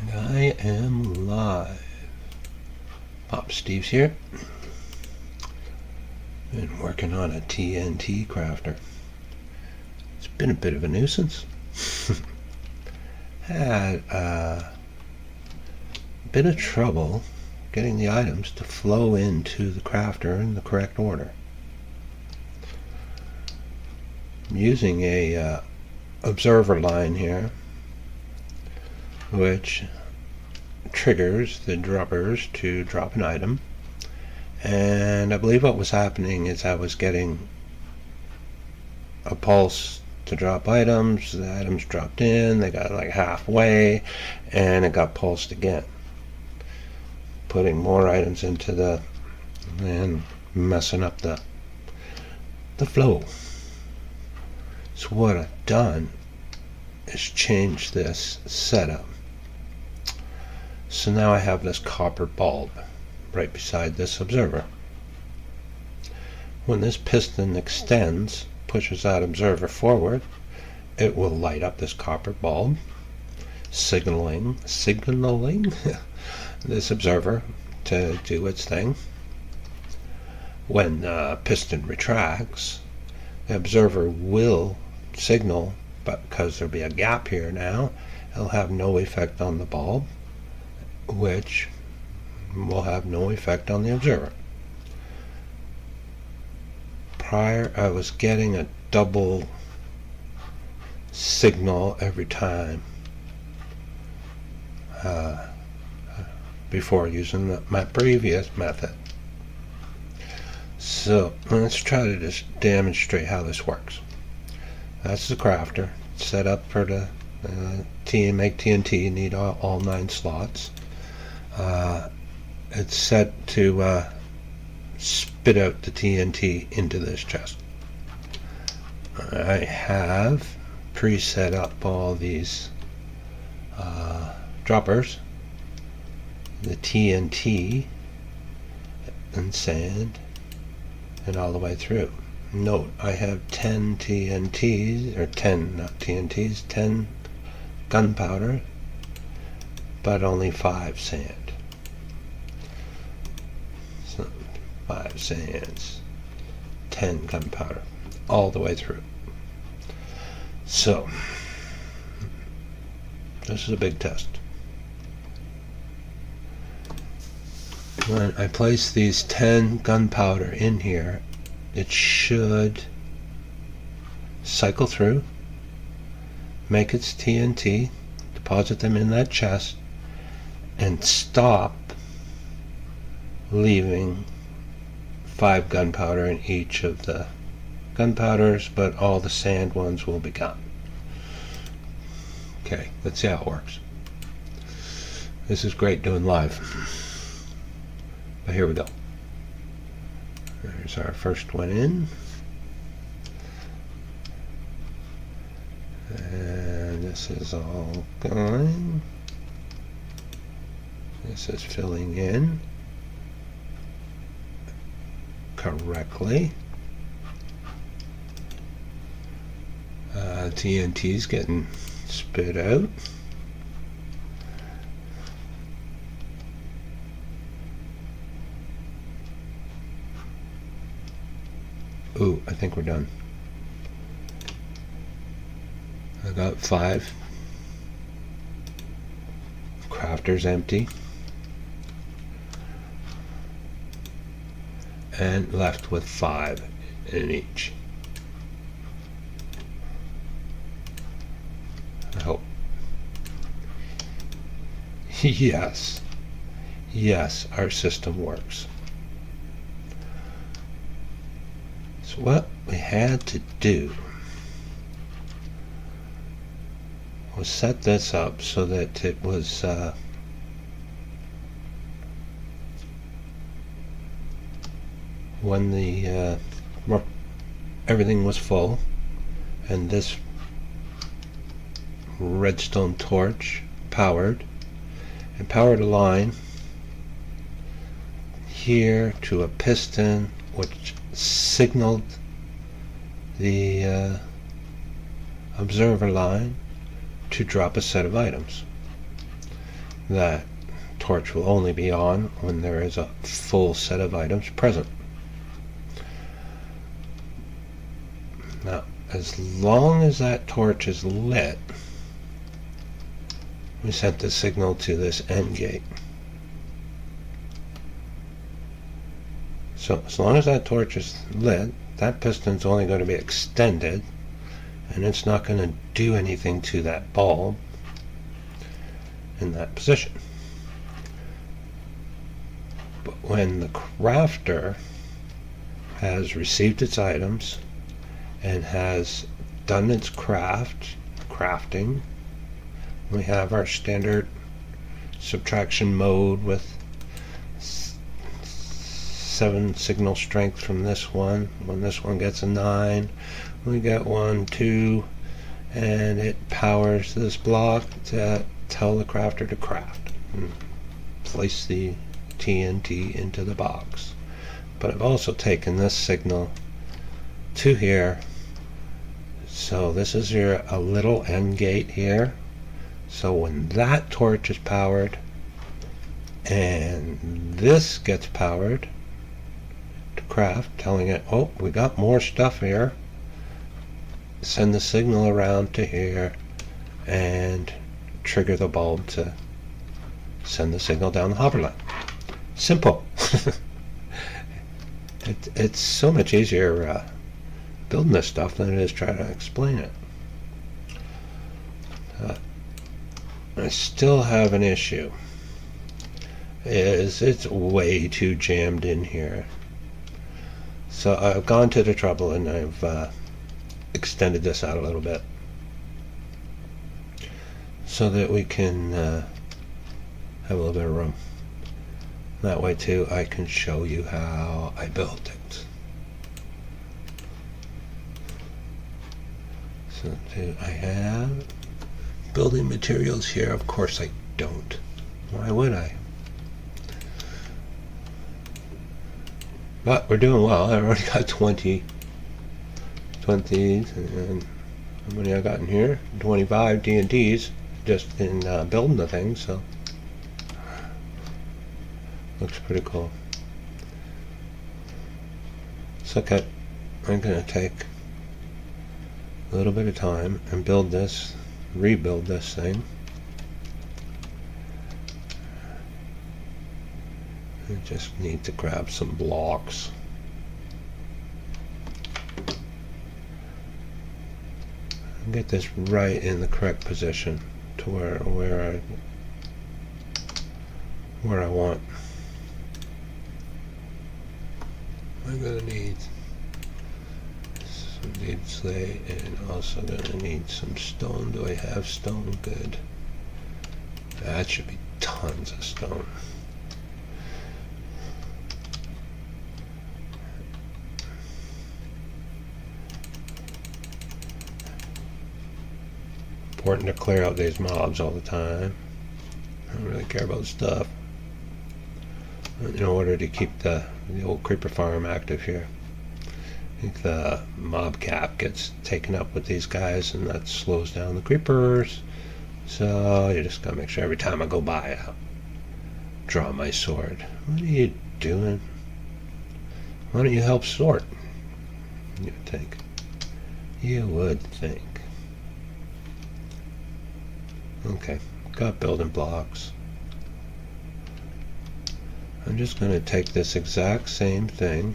And I am live. Poppasteves here. Been working on a TNT crafter. It's been a bit of a nuisance. Had a bit of trouble getting the items to flow into the crafter in the correct order. I'm using a observer line here, which triggers the droppers to drop an item. And I believe what was happening is I was getting a pulse to drop items. The items dropped in, they got like halfway, and it got pulsed again, putting more items into the and messing up the flow. So what I've done is change this setup. So now I have this copper bulb right beside this observer. When this piston extends, pushes that observer forward, it will light up this copper bulb, signaling this observer to do its thing. When the piston retracts, the observer will signal, but because there'll be a gap here now, it'll have no effect on the bulb, which will have no effect on the observer. Prior, I was getting a double signal every time before using my previous method. So let's try to just demonstrate how this works. That's the crafter set up for the make TNT. You need all 9 slots. It's set to spit out the TNT into this chest. I have pre-set up all these droppers, the TNT and sand, and all the way through. Note, I have 10 TNTs, or 10, not TNTs, 10 gunpowder, but only 5 sand. So 5 sands, 10 gunpowder, all the way through. So this is a big test. When I place these 10 gunpowder in here, it should cycle through, make its TNT, deposit them in that chest, and stop, leaving 5 gunpowder in each of the gunpowders, but all the sand ones will be gone. Okay, let's see how it works. This is great doing live. But here we go. There's our first one in. And this is all going. This is filling in correctly. TNT's getting spit out. Ooh, I think we're done. I got 5. Crafter's empty. And left with 5 in each. I hope. Yes. Yes, our system works. So what we had to do was set this up so that it was when the everything was full, and this redstone torch powered, and powered a line here to a piston which signaled the observer line to drop a set of items. that torch will only be on when there is a full set of items present. Now, as long as that torch is lit, we set the signal to this end gate. So as long as that torch is lit, that piston's only going to be extended, and it's not going to do anything to that bulb in that position. But when the crafter has received its items and has done its crafting, we have our standard subtraction mode with 7 signal strength from this one. When this one gets a 9, we get 1, 2, and it powers this block to tell the crafter to craft and place the TNT into the box. But I've also taken this signal to here, so this is a little end gate here. So when that torch is powered and this gets powered to craft, telling it, oh, we got more stuff here, send the signal around to here and trigger the bulb to send the signal down the hopper line. Simple. It's so much easier building this stuff than it is trying to explain it. I still have an issue. It's way too jammed in here. So I've gone to the trouble and I've extended this out a little bit so that we can have a little bit of room. That way too I can show you how I built it. So do I have building materials here? Of course I don't. Why would I? But we're doing well. I already got 20 and how many I got in here? 25 TNTs just in building the thing, so looks pretty cool. So okay, I'm gonna take a little bit of time and build this, rebuild this thing. I just need to grab some blocks. And get this right in the correct position to where I want. I'm gonna need some deep slate and also gonna need some stone. Do I have stone? Good. That should be tons of stone. Important to clear out these mobs all the time. I don't really care about stuff in order to keep the old creeper farm active here. I think the mob cap gets taken up with these guys and that slows down the creepers, so you just gotta make sure every time I go by I draw my sword. What are you doing? Why don't you help sort? You would think. You would think. Okay, got building blocks. I'm just going to take this exact same thing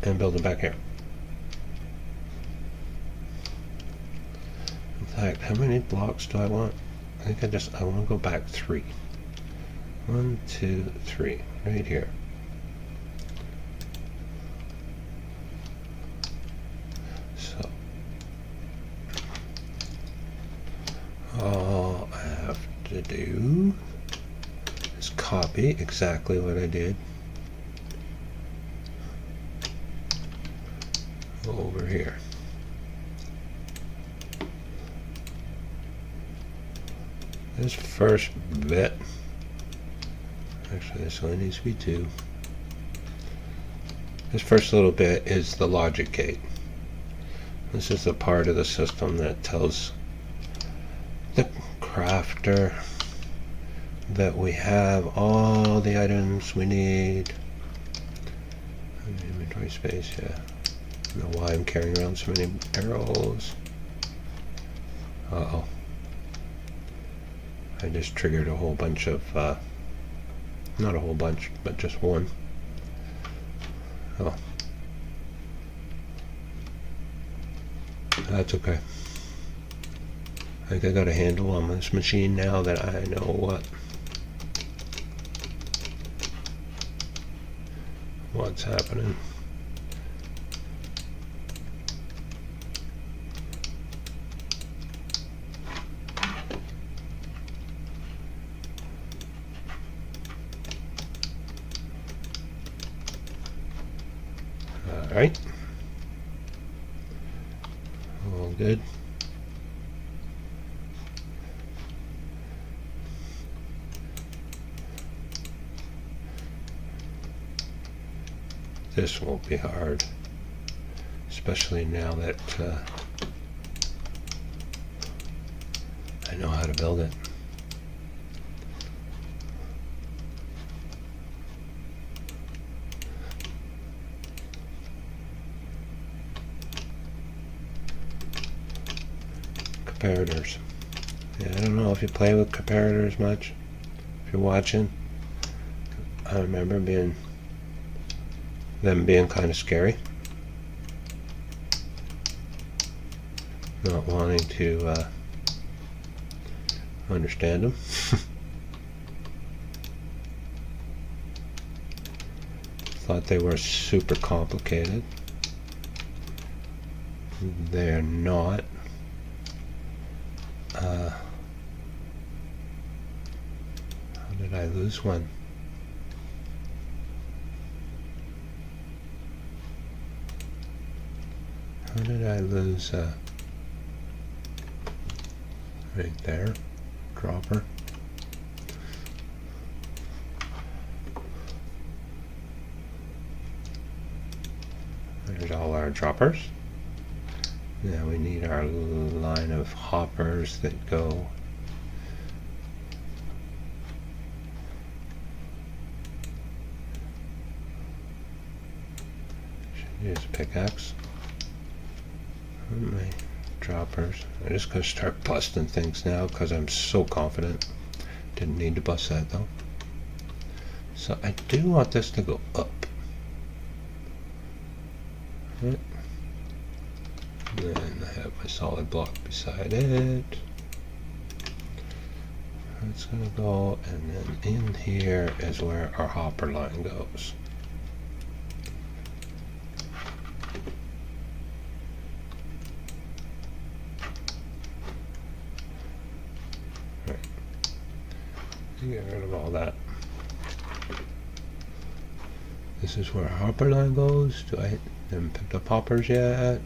and build it back here. In fact, how many blocks do I want? I think I want to go back 3. 1, 2, 3, right here. All I have to do is copy exactly what I did over here. This first bit, actually this only needs to be 2. This first little bit is the logic gate. This is the part of the system that tells the crafter that we have all the items we need. Inventory space, yeah. I don't know why I'm carrying around so many arrows. Uh-oh. I just triggered a whole bunch of, not a whole bunch, but just one. Oh. That's okay. I think I got a handle on this machine now that I know what's happening. All right. All good. This won't be hard, especially now that I know how to build it. Comparators. Yeah, I don't know if you play with comparators much. If you're watching, I remember them being kind of scary. Not wanting to understand them. Thought they were super complicated. They're not. How did I lose one? How did I lose right there, dropper? There's all our droppers. Now we need our line of hoppers that go should use a pickaxe. My droppers. I'm just going to start busting things now because I'm so confident. Didn't need to bust that though. So I do want this to go up. Right. Then I have my solid block beside it. It's going to go, and then in here is where our hopper line goes. Get rid of all that. This is where our hopper line goes. Do I haven't picked up hoppers yet?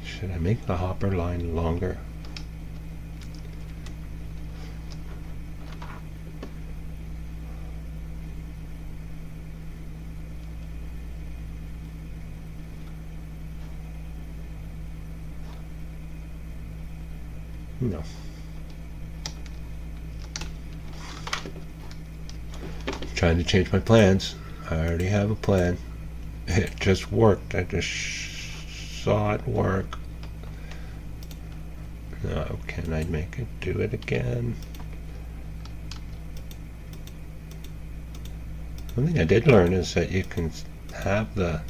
Should I make the hopper line longer? No. Trying to change my plans. I already have a plan. It just worked. I just saw it work. Now, can I make it do it again? One thing I did learn is that you can have the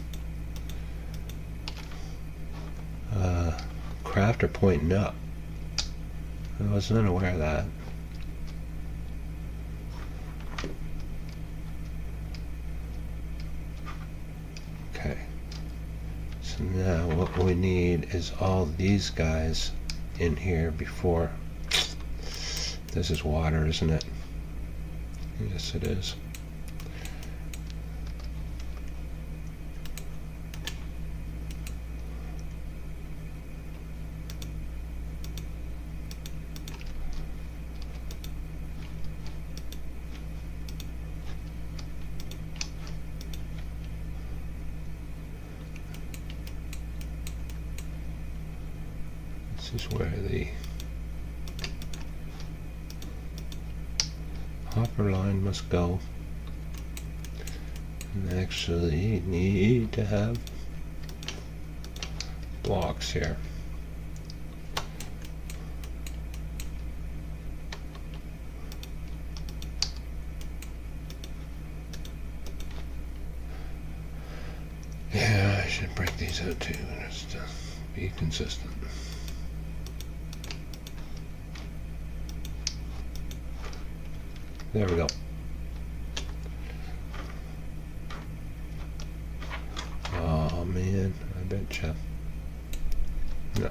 crafter pointing up. I was unaware of that. Okay. So now what we need is all these guys in here before. This is water, isn't it? Yes, it is. This is where the hopper line must go. And actually need to have blocks here. Yeah, I should break these out too, just to be consistent. There we go. Oh man, I betcha. No.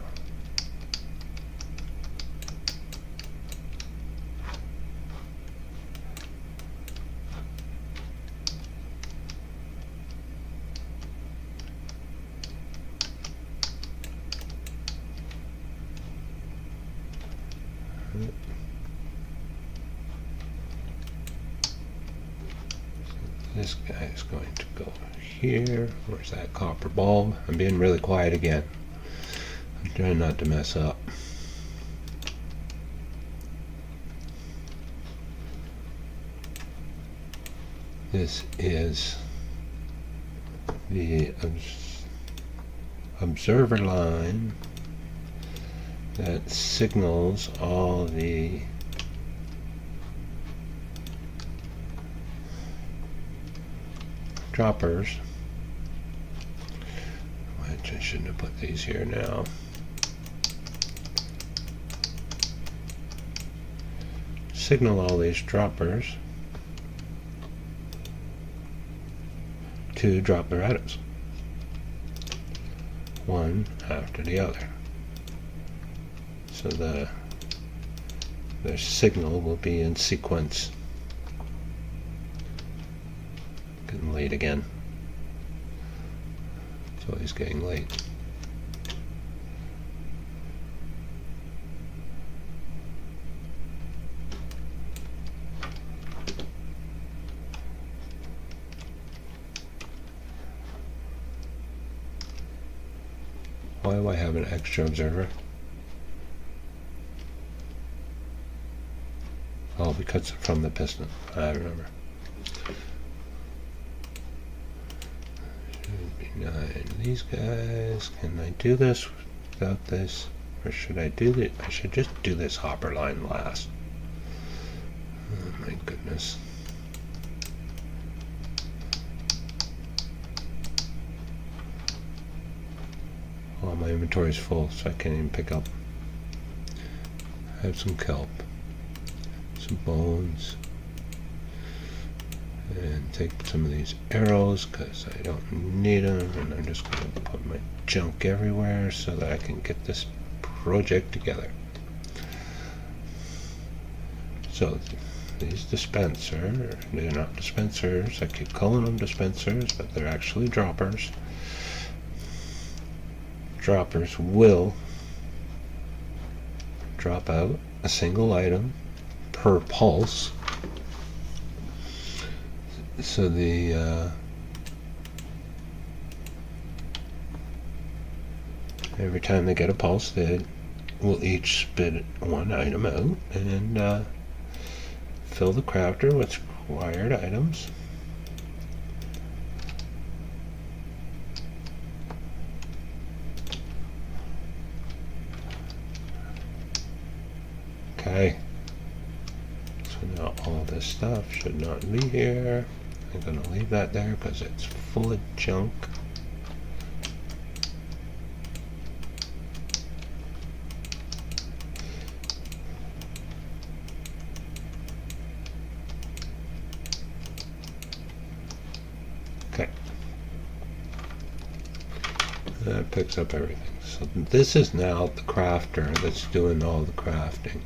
This guy is going to go here. Where's that copper bulb? I'm being really quiet again. I'm trying not to mess up. This is the observer line that signals all the droppers, which I shouldn't have put these here now. Signal all these droppers to drop their items, one after the other. So their signal will be in sequence. Getting late again. It's always getting late. Why do I have an extra observer? Oh, because from the piston. I remember. Should be 9. These guys. Can I do this without this? Or should I do it? I should just do this hopper line last. Oh my goodness. Oh, my inventory is full, so I can't even pick up. I have some kelp. Some bones, and take some of these arrows because I don't need them, and I'm just going to put my junk everywhere so that I can get this project together. So these dispensers, they're not dispensers, I keep calling them dispensers, but they're actually droppers. Droppers will drop out a single item per pulse, so the every time they get a pulse, they will each spit one item out and fill the crafter with required items. Okay. Now all this stuff should not be here. I'm going to leave that there because it's full of junk. Okay. That picks up everything. So this is now the crafter that's doing all the crafting.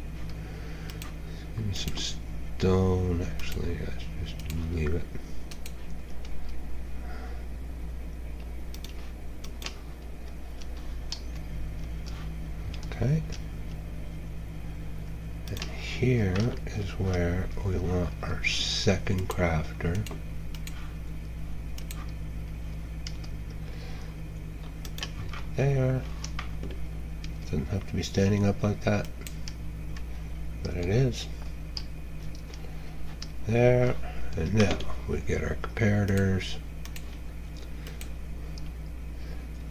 Give me some stone, actually, let's just leave it. Okay. And here is where we want our second crafter. There. Doesn't have to be standing up like that, but it is. There, and now we get our comparators.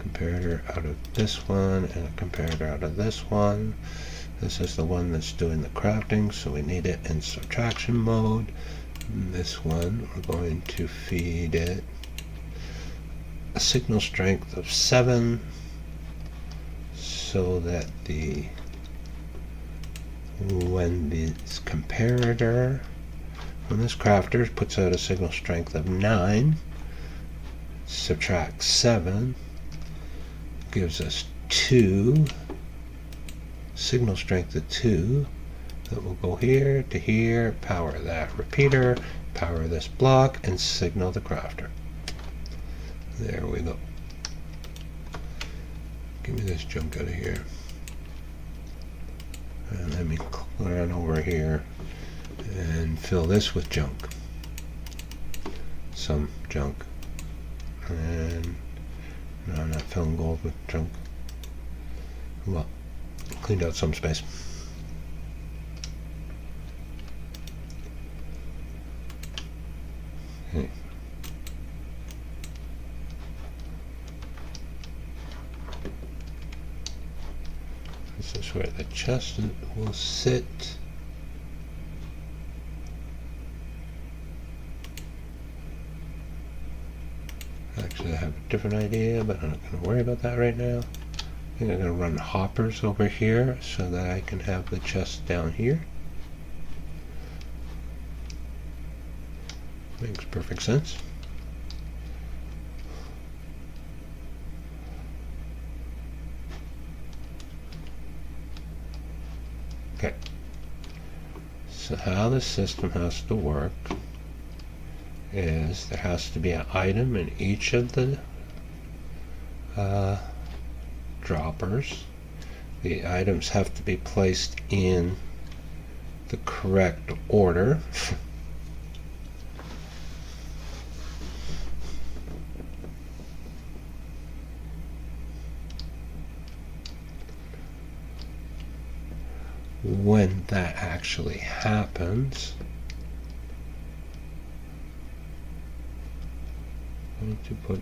Comparator out of this one and a comparator out of this one. This is the one that's doing the crafting, so we need it in subtraction mode. And this one, we're going to feed it a signal strength of 7 so that when this crafter puts out a signal strength of 9, subtract 7, gives us 2, signal strength of 2, that will go here to here, power that repeater, power this block, and signal the crafter. There we go. Give me this junk out of here. And let me clear on over here and fill this with junk. Some junk. And no, I'm not filling gold with junk. Well, cleaned out some space. Okay. This is where the chest will sit. Actually, I have a different idea, but I'm not going to worry about that right now. I think I'm going to run hoppers over here so that I can have the chest down here. Makes perfect sense. Okay. So how the system has to work is there has to be an item in each of the droppers. The items have to be placed in the correct order. When that actually happens, I'm going to put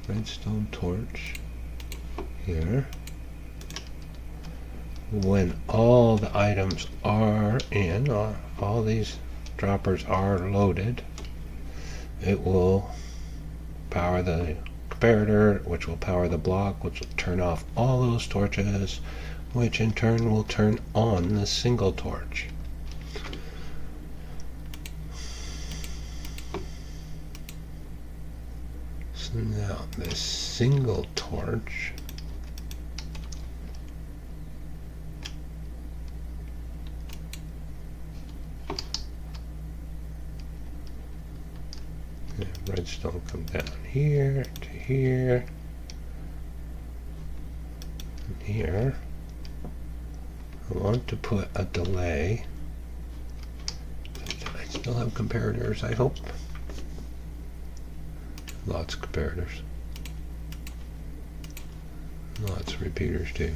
redstone torch here. When all the items are in, all these droppers are loaded, it will power the comparator, which will power the block, which will turn off all those torches, which in turn will turn on the single torch. So now this single torch redstone come down here to here and here. I want to put a delay. I still have comparators, I hope. Lots of comparators. Lots of repeaters too.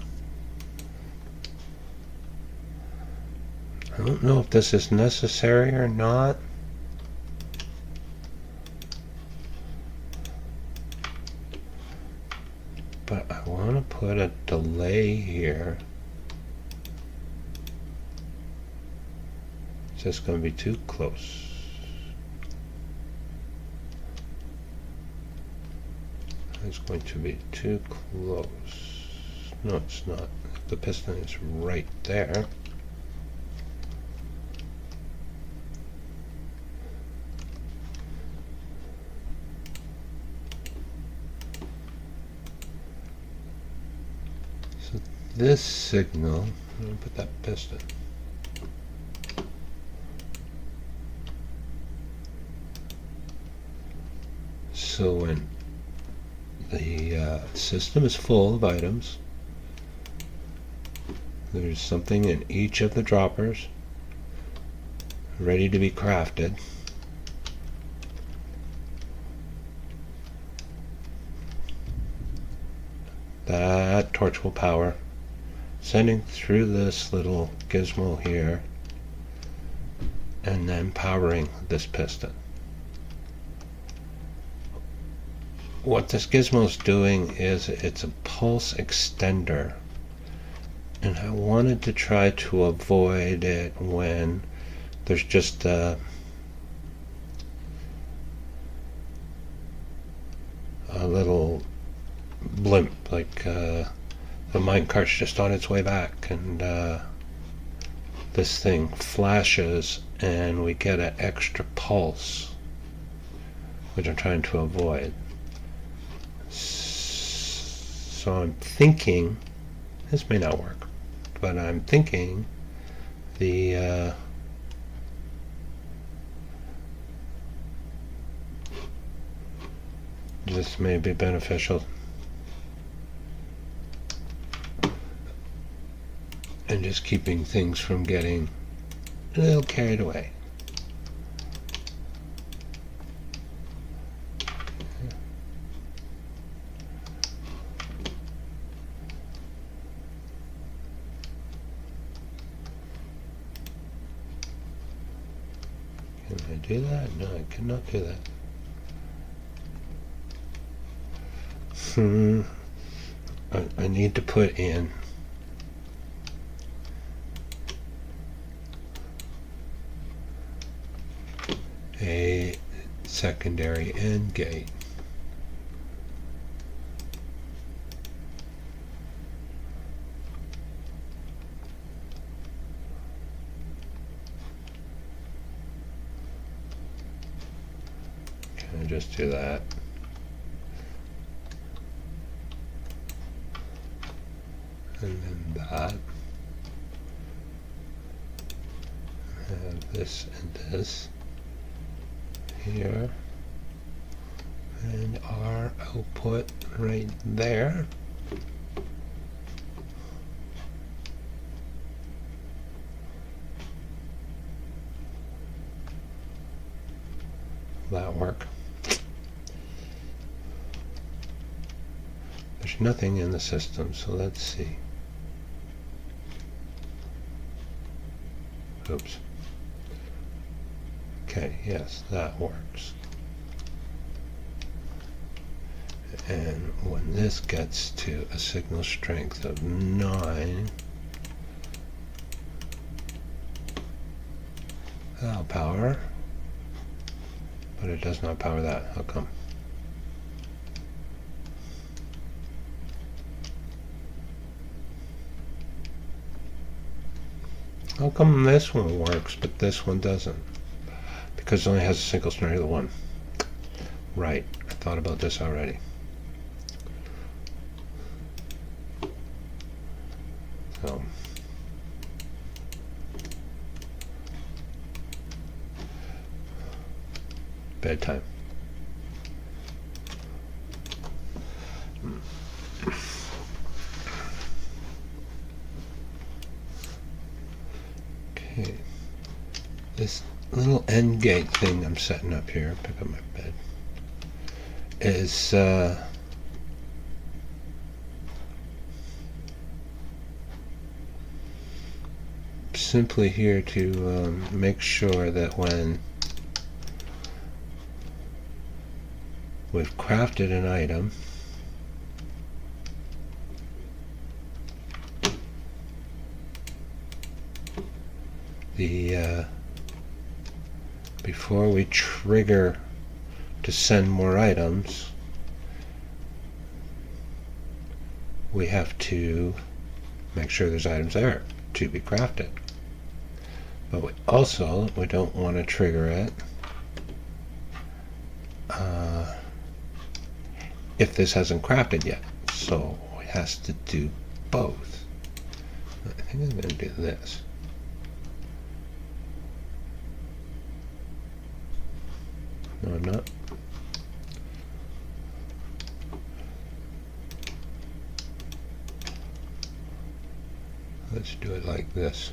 I don't know if this is necessary or not. But I want to put a delay here. It's just going to be too close. It's going to be too close. No, it's not. The piston is right there. So this signal, I'm going to put that piston. So when the system is full of items, there's something in each of the droppers ready to be crafted. That torch will power. sending through this little gizmo here, and then powering this piston. What this gizmo is doing is it's a pulse extender, and I wanted to try to avoid it when there's just a little blimp, like the minecart's just on its way back, and this thing flashes and we get an extra pulse, which I'm trying to avoid. So I'm thinking, this may not work, but I'm thinking the this may be beneficial, and just keeping things from getting a little carried away. Can I do that? No, I cannot do that. I need to put in a secondary end gate. Can I just do that? And then that. Have this and this here, and our output right there. Will that work? There's nothing in the system, so let's see. Oops. Okay, yes, that works. And when this gets to a signal strength of 9, that'll power, but it does not power that. How come? How come this one works, but this one doesn't? Because it only has a single snare of 1. Right, I thought about this already. So, bedtime. Okay, this little end gate thing I'm setting up here, pick up my bed, is simply here to make sure that when we've crafted an item, before we trigger to send more items, we have to make sure there's items there to be crafted. But we don't want to trigger it if this hasn't crafted yet. So it has to do both. I think I'm going to do this. No, I'm not. Let's do it like this.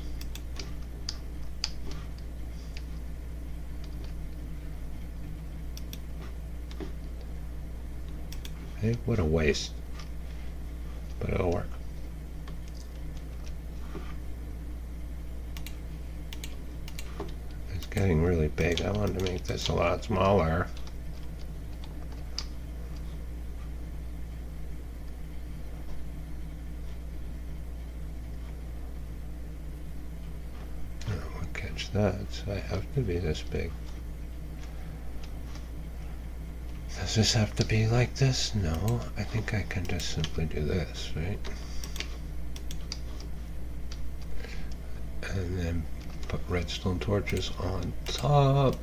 Hey, what a waste. But it'll work. getting really big. I wanted to make this a lot smaller. Oh, I'll catch that, so I have to be this big. Does this have to be like this? No, I think I can just simply do this, right? And then put redstone torches on top.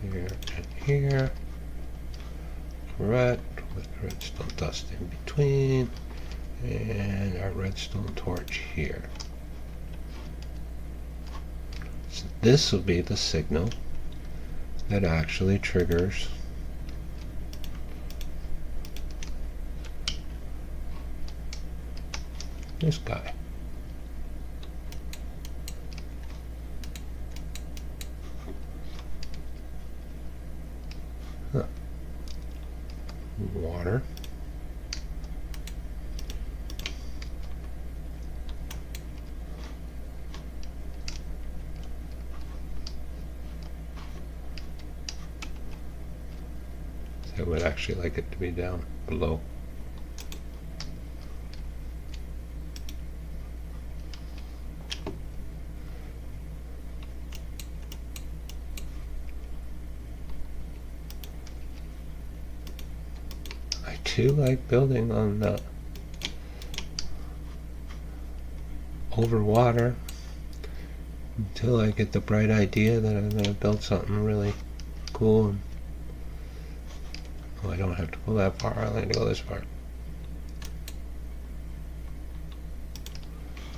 Here and here. Correct, with redstone dust in between. And our redstone torch here. So this will be the signal that actually triggers this guy. Huh. Water. I would actually like it to be down below. I do like building on the over water until I get the bright idea that I'm going to build something really cool. And oh, I don't have to go that far. I only have to go this far.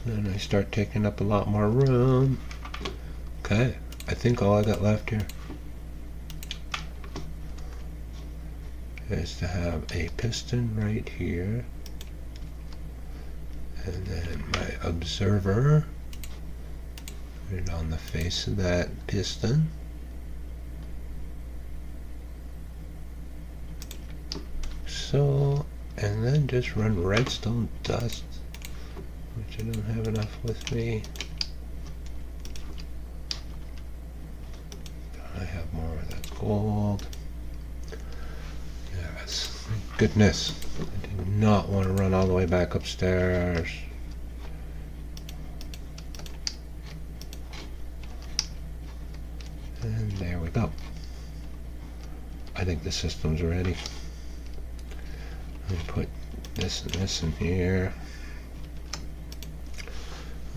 Then I start taking up a lot more room. Okay, I think all I got left here is to have a piston right here, and then my observer put it on the face of that piston. So, and then just run redstone dust, which I don't have enough with me. I have more, that's gold. Yes, thank goodness. I did not want to run all the way back upstairs. And there we go. I think the system's ready. Let me put this and this in here.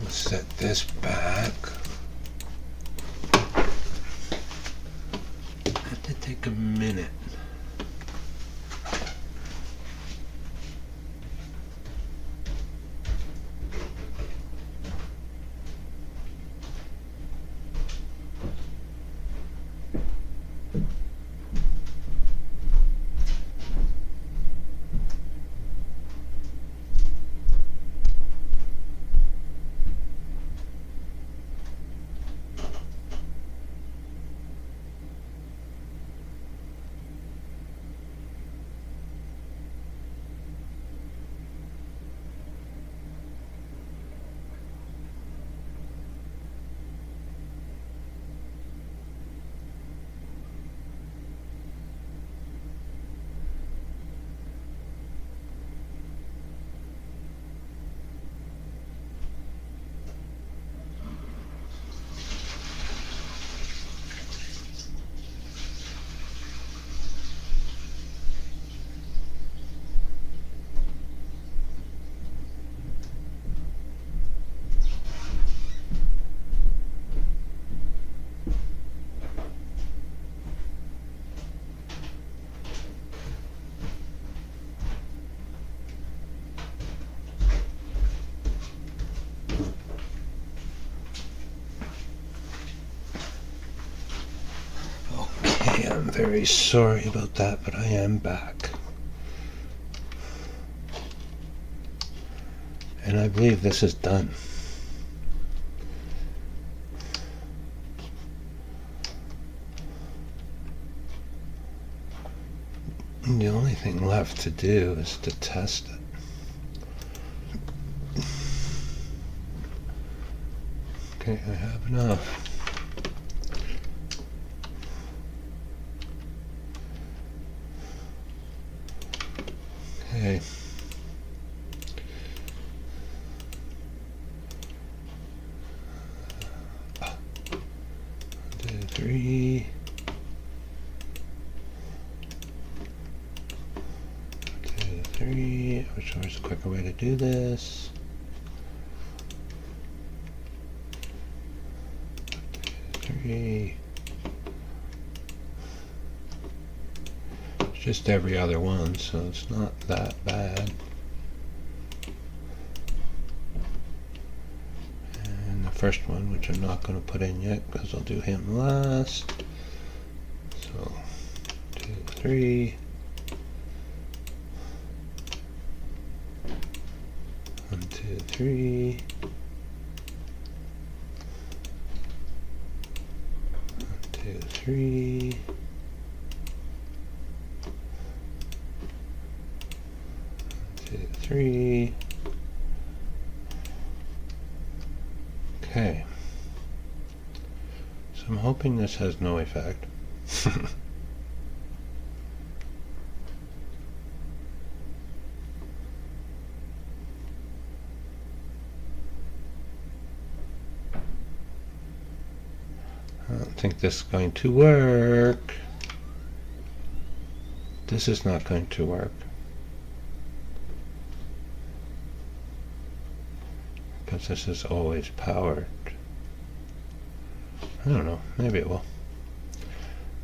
We'll set this back. That did take a minute. I'm very sorry about that, but I am back. And I believe this is done. The only thing left to do is to test it. Okay, I have enough. Okay. 3. 2, 3. Which is a quicker way to do this? 3. It's just every other one, so it's not that bad. First one, which I'm not going to put in yet because I'll do him last. So 2, 3. 1, 2, 3. 1, 2, 3. 1, 2, 3. Okay, so I'm hoping this has no effect. I don't think this is going to work. This is not going to work. Because this is always powered. I don't know, maybe it will.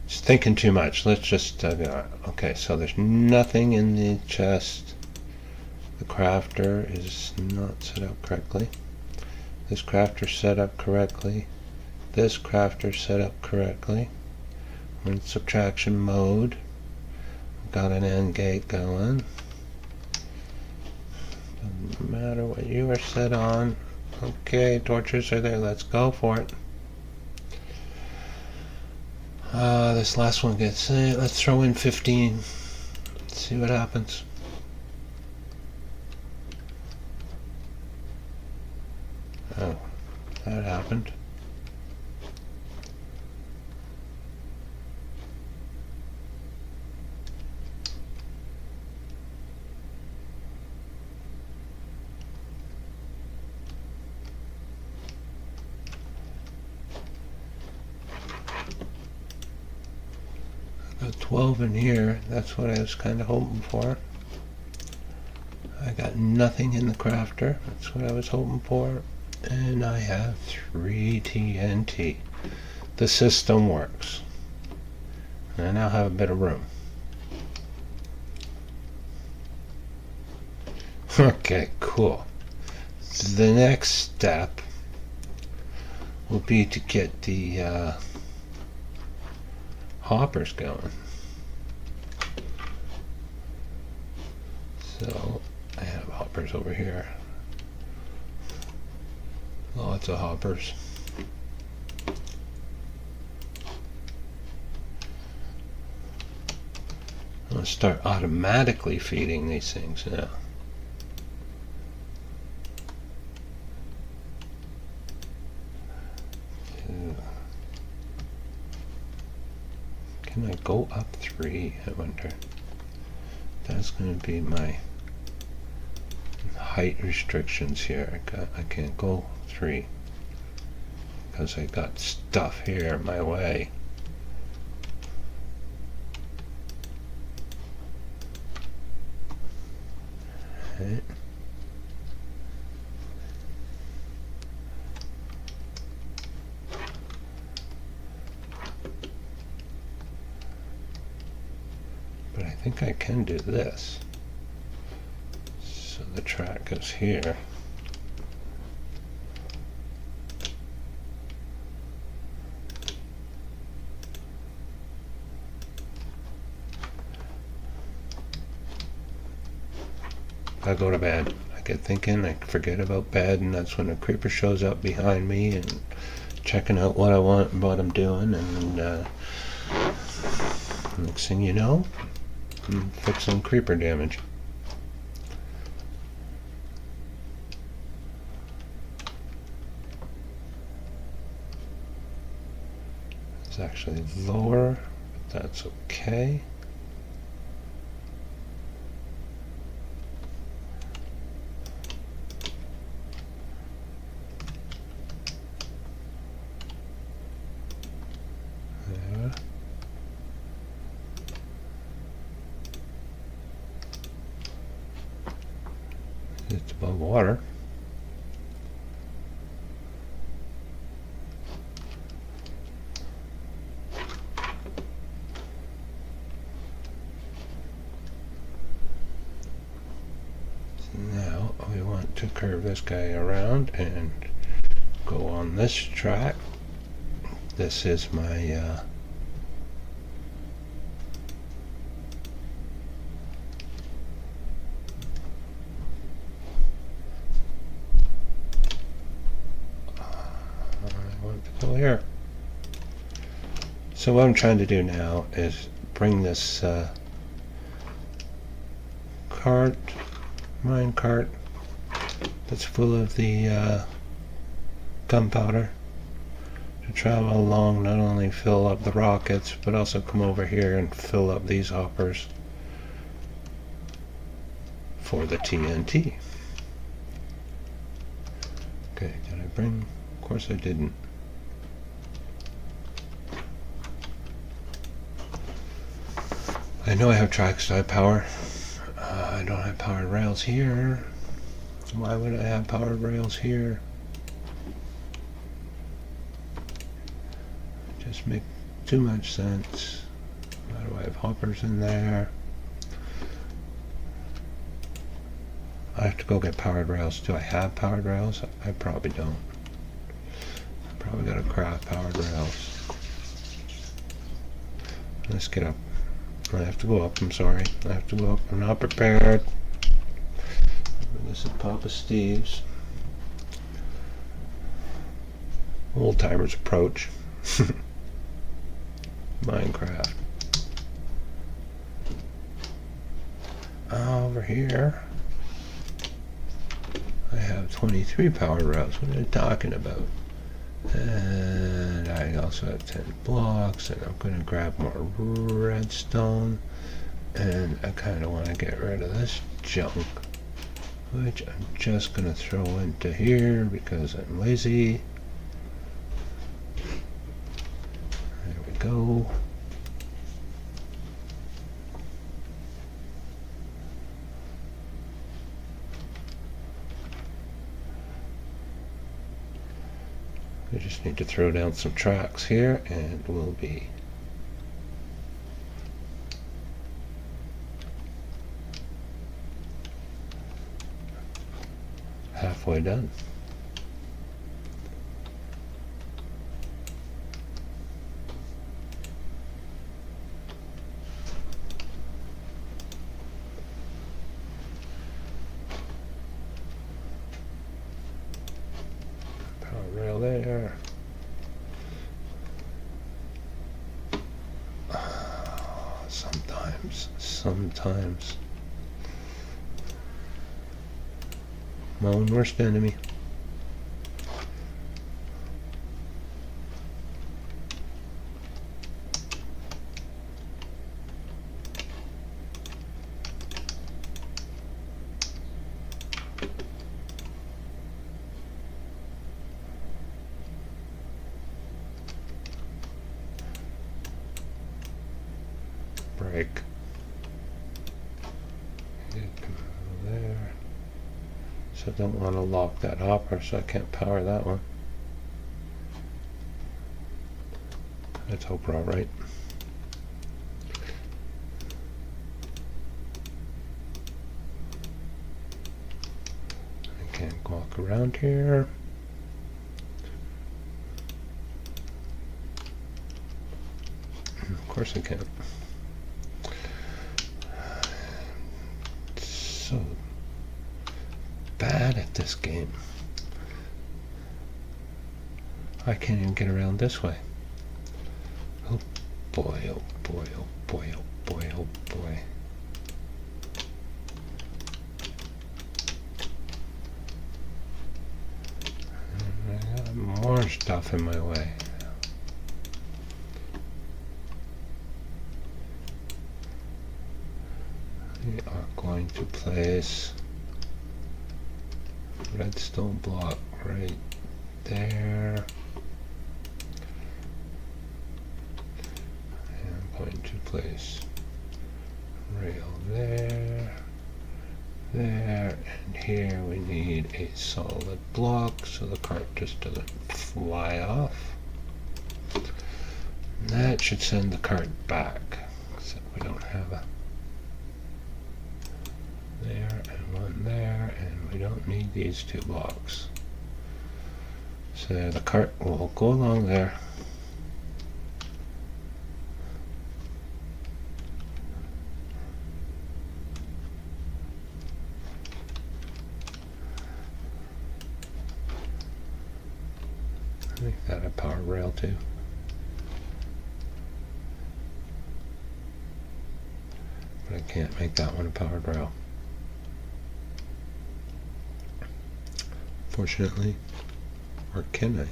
Just thinking too much. Let's just okay, so there's nothing in the chest. The crafter is not set up correctly. This crafter set up correctly. This crafter set up correctly. We're in subtraction mode. We've got an AND gate going. Doesn't matter what you are set on. Okay, torches are there. Let's go for it. This last one gets in. Let's throw in 15. Let's see what happens. Oh, that happened. Got 12 in here. That's what I was kind of hoping for. I got nothing in the crafter. That's what I was hoping for. And I have 3 TNT. The system works. And I now have a bit of room. Okay, cool. The next step will be to get the hoppers going. So I have hoppers over here. Lots of hoppers. I'm going to start automatically feeding these things now. Can I go up 3? I wonder. That's going to be my height restrictions here. I can't go 3 because I got stuff here in my way. Right. But I think I can do this. So the track goes here. I go to bed. I get thinking, I forget about bed, and that's when a creeper shows up behind me and checking out what I want and what I'm doing, and next thing you know, I'm fixing creeper damage. actually lower, but that's okay. There. It's above water. Now we want to curve this guy around and go on this track. This is my I want to go here. So what I'm trying to do now is bring this mine cart that's full of the gunpowder to travel along, not only fill up the rockets but also come over here and fill up these hoppers for the TNT. Okay, did I bring? Of course I didn't. I know I have trackside power. I don't have powered rails here. Why would I have powered rails here? Just make too much sense. Why do I have hoppers in there? I have to go get powered rails. Do I have powered rails? I probably don't. I probably gotta craft powered rails. Let's get up. I have to go up, I'm sorry. I have to go up. I'm not prepared. This is Poppasteves. Oldtimers approach. Minecraft. Over here, I have 23 power rails. What are you talking about? And I also have 10 blocks, and I'm going to grab more redstone, and I kind of want to get rid of this junk, which I'm just going to throw into here because I'm lazy. There we go. We just need to throw down some tracks here and we'll be halfway done. Rail there. Sometimes. My own worst enemy. Break. There. So I don't want to lock that hopper, so I can't power that one. Let's hope we're all right. I can't walk around here. Of course I can't. So bad at this game. I can't even get around this way. Oh boy, oh boy, oh boy, oh boy, oh boy. And I got more stuff in my way. to place redstone block right there. And I'm going to place rail there, there, and here we need a solid block so the cart just doesn't fly off. And that should send the cart back, except we don't have a there and one there, and we don't need these two blocks. So the cart will go along there. Make that a power rail too. But I can't make that one a powered rail, fortunately. Or can I?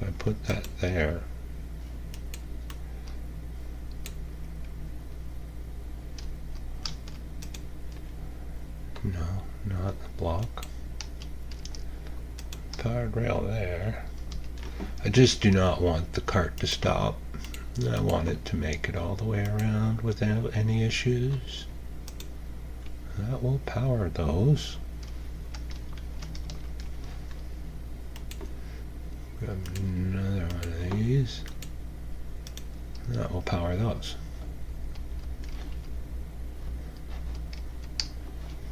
If I put that there, no, not the block. Powered rail there. I just do not want the cart to stop. I want it to make it all the way around without any issues. That will power those. Grab another one of these. That will power those.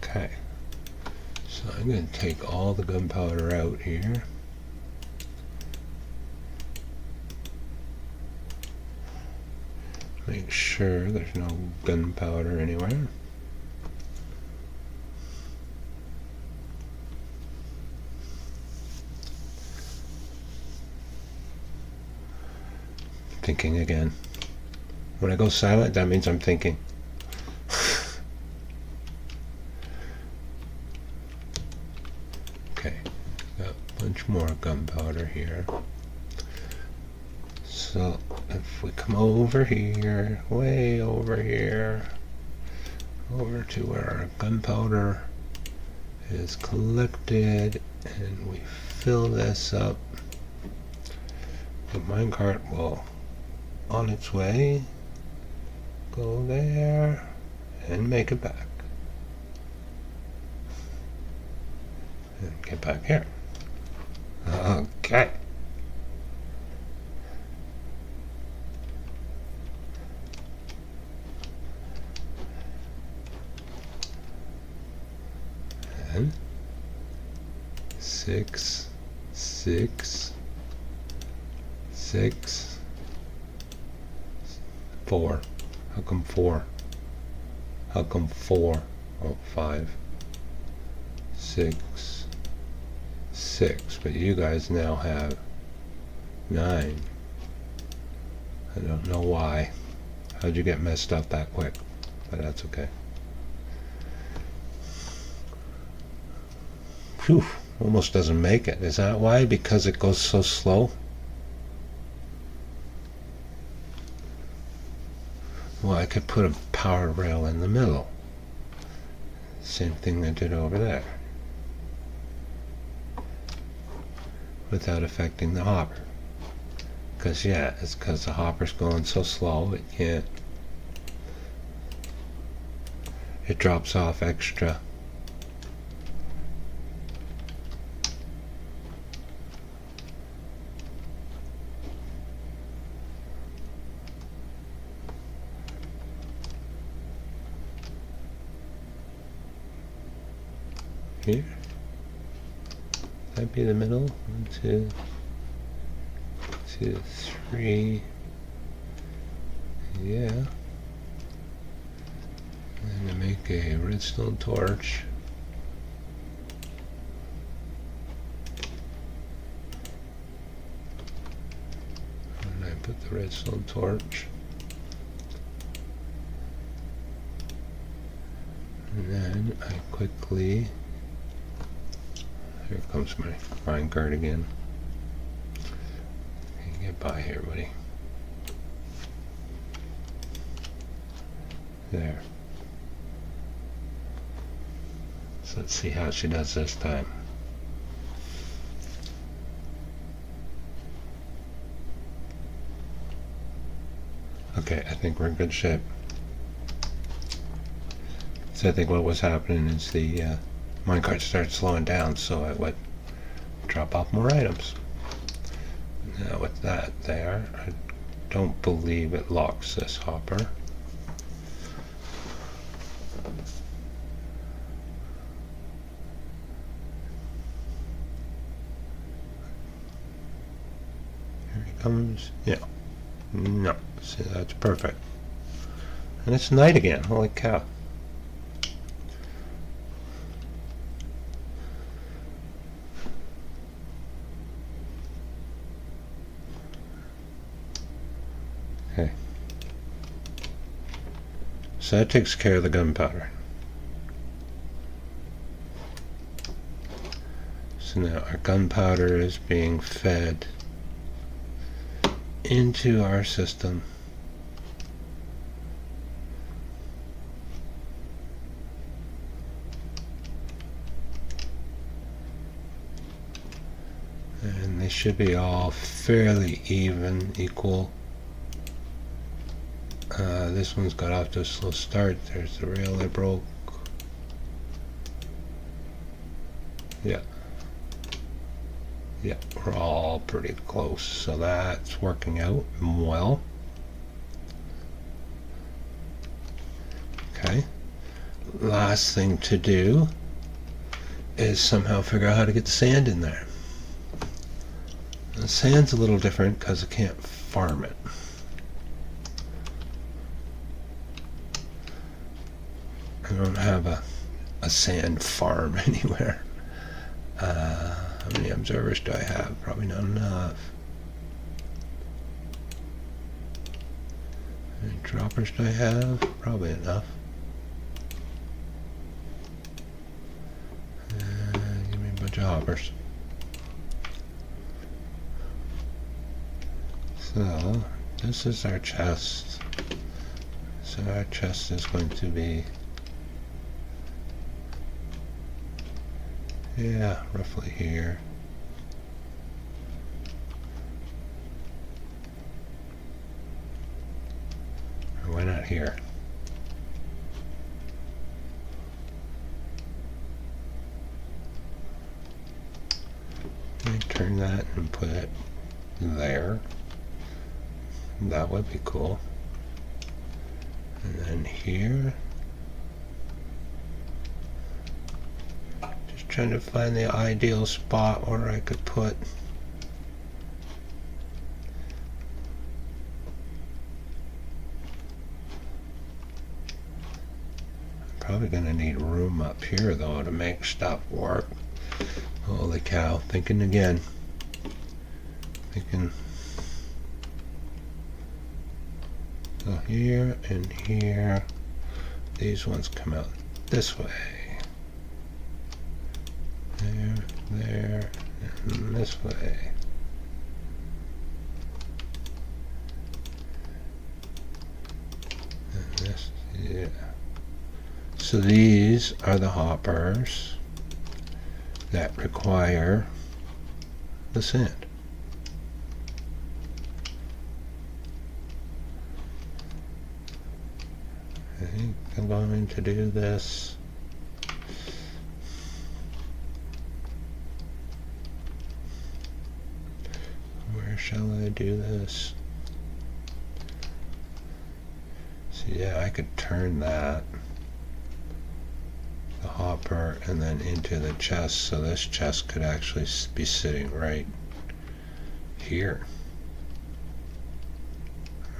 Okay. So I'm going to take all the gunpowder out here. Make sure there's no gunpowder anywhere. Thinking again. When I go silent, that means I'm thinking. Okay, got a bunch more gunpowder here. So if we come over here, way over here, over to where our gunpowder is collected, and we fill this up, the minecart will, on its way, go there and make it back. And get back here. Okay. And 6, 6, 6, 4. How come 4? How come 4? Oh, 5, 6, 6. But you guys now have 9. I don't know why. How'd you get messed up that quick? But that's okay. Phew, almost doesn't make it. Is that why? Because it goes so slow? Well, I could put a power rail in the middle. Same thing I did over there. Without affecting the hopper. Because, yeah, it's because the hopper's going so slow, it can't. It drops off extra. Here. That'd be the middle. 1, 2, 2, 3. Yeah. And to make a redstone torch. And I put the redstone torch. And then I quickly. Here comes my minecart again. Can you get by here, buddy? There. So let's see how she does this time. Okay, I think we're in good shape. So I think what was happening is the minecart started slowing down, so I would drop off more items. Now with that there, I don't believe it locks this hopper. Here he comes. Yeah. No. See, that's perfect. And it's night again. Holy cow. Okay. So that takes care of the gunpowder. So now our gunpowder is being fed into our system. And they should be all fairly even, equal. This one's got off to a slow start. There's the rail I broke. Yeah. Yeah, we're all pretty close. So that's working out well. Okay. Last thing to do is somehow figure out how to get the sand in there. The sand's a little different because I can't farm it. I don't have a sand farm anywhere. How many observers do I have? Probably not enough. How many droppers do I have? Probably enough. Give me a bunch of hoppers. So, this is our chest. So our chest is going to be, yeah, roughly here. Or why not here? Let me turn that and put it there. That would be cool. And then here, just trying to find the ideal spot where I could put probably gonna need room up here though to make stuff work. Holy cow, thinking again. Thinking so here and here, these ones come out this way. There, there, and this way. And this, yeah. So these are the hoppers that require the sand. I think I'm going to do this. Where shall I do this? So yeah, I could turn that, the hopper, and then into the chest, so this chest could actually be sitting right here.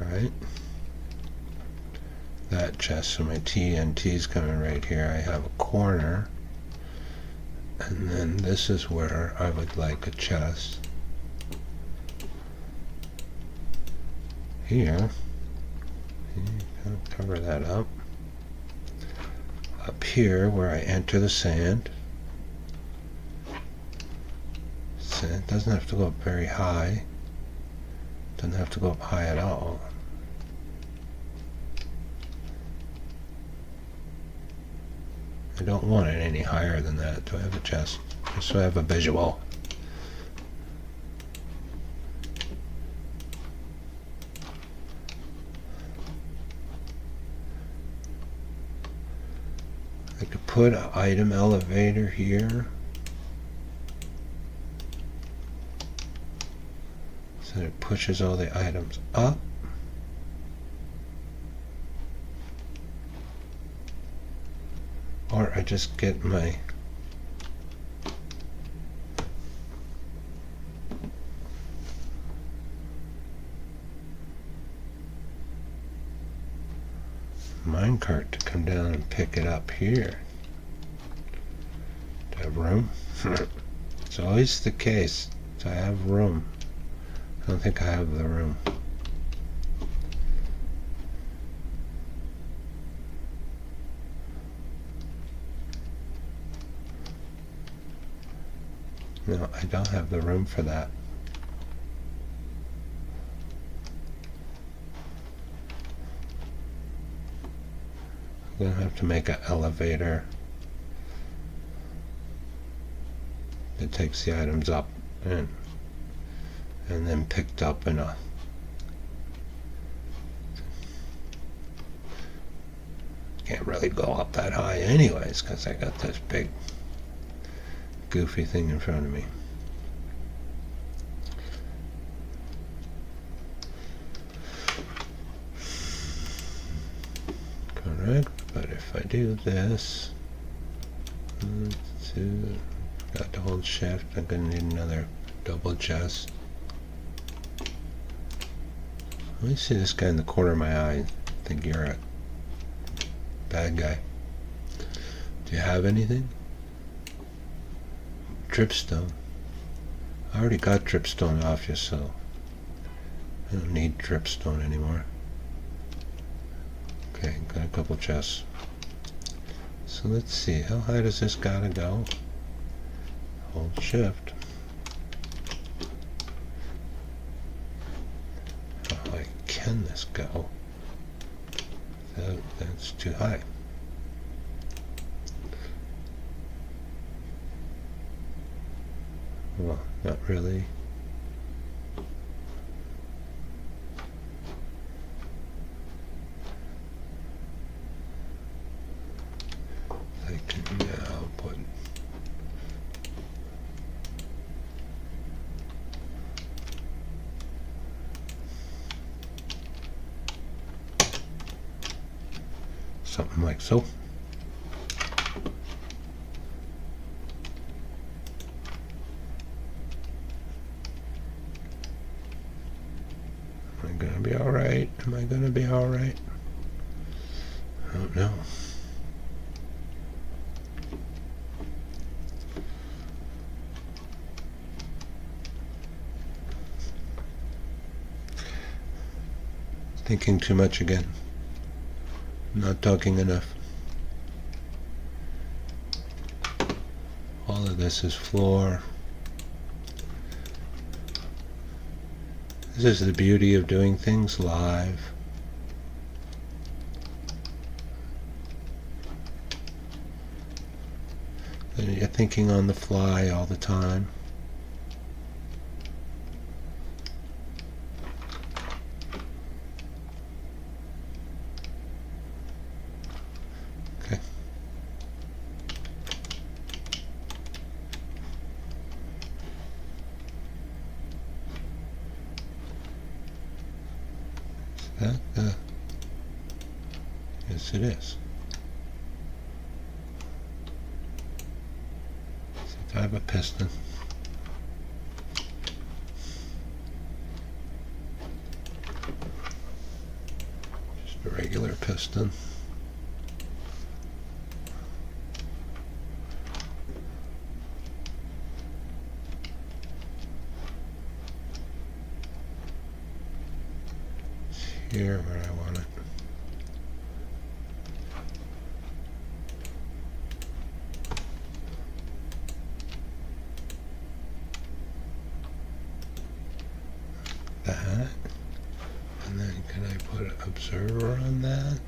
Alright. That chest, so my TNT's coming right here. I have a corner, and then this is where I would like a chest. Here, cover that up. Up here, where I enter the sand. Sand doesn't have to go up very high. Doesn't have to go up high at all. I don't want it any higher than that. Do I have a chest? Just so I have a visual. I could put an item elevator here. So it pushes all the items up. Or I just get my minecart to come down and pick it up here. Do I have room? It's always the case. Do I have room? I don't think I have the room. No, I don't have the room for that. I'm going to have to make an elevator that takes the items up and then picked up in a can't really go up that high anyways because I got this big goofy thing in front of me. Correct, but if I do this, got to hold shift, I'm going to need another double chest. Let me see this guy in the corner of my eye. I think you're a bad guy. Do you have anything? Dripstone. I already got dripstone off you, so I don't need dripstone anymore. Okay, got a couple chests. So let's see, how high does this gotta go? Hold shift. How high can this go? That's too high. Well, not really. I can now put something like so. Am I gonna be alright? Am I gonna be alright? I don't know. Thinking too much again. Not talking enough. All of this is floor. This is the beauty of doing things live. And you're thinking on the fly all the time. Okay. Is that yes, it is. See if I have a piston. Just a regular piston. Here where I want it. That. And then can I put an observer on that?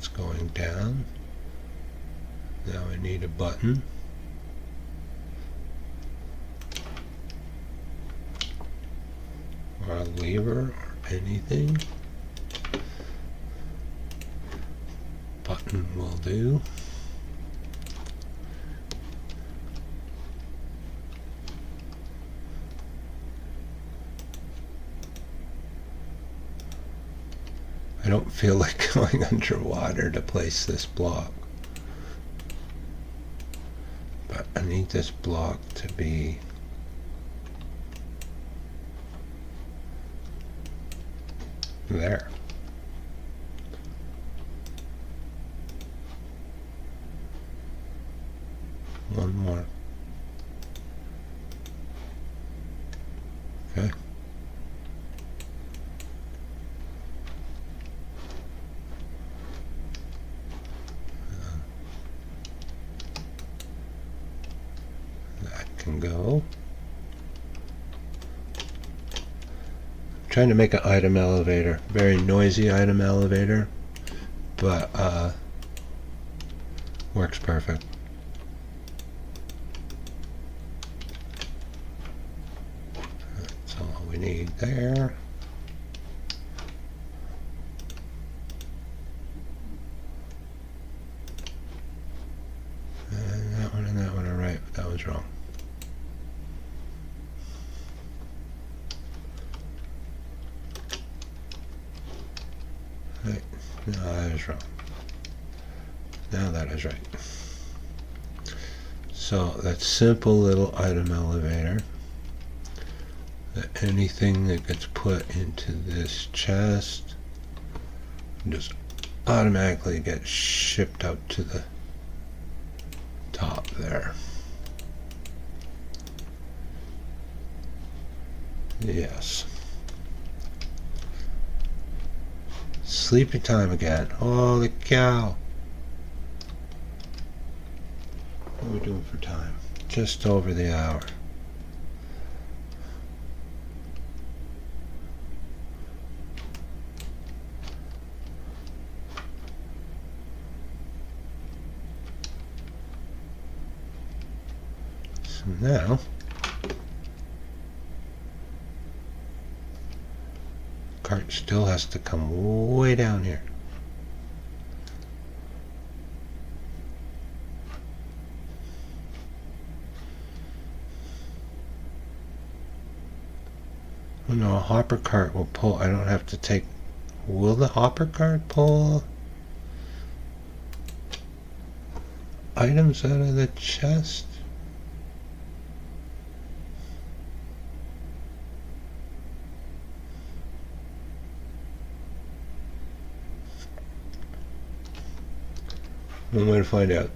that's going down. Now I need a button. Or a lever or anything. Button will do. I don't feel like going underwater to place this block. But I need this block to be there. One more. Okay. That can go. Trying to make an item elevator, very noisy item elevator, but works perfect. That's all we need there. And that one are right, but that was wrong. Right. No, that is wrong. Now that is right. So that simple little item elevator, that anything that gets put into this chest just automatically gets shipped up to the top there. Yes. Sleepy time again. Holy cow. What are we doing for time? Just over the hour. So now cart still has to come way down here. Oh no, a hopper cart will pull. I don't have to take. Will the hopper cart pull items out of the chest? One way to find out.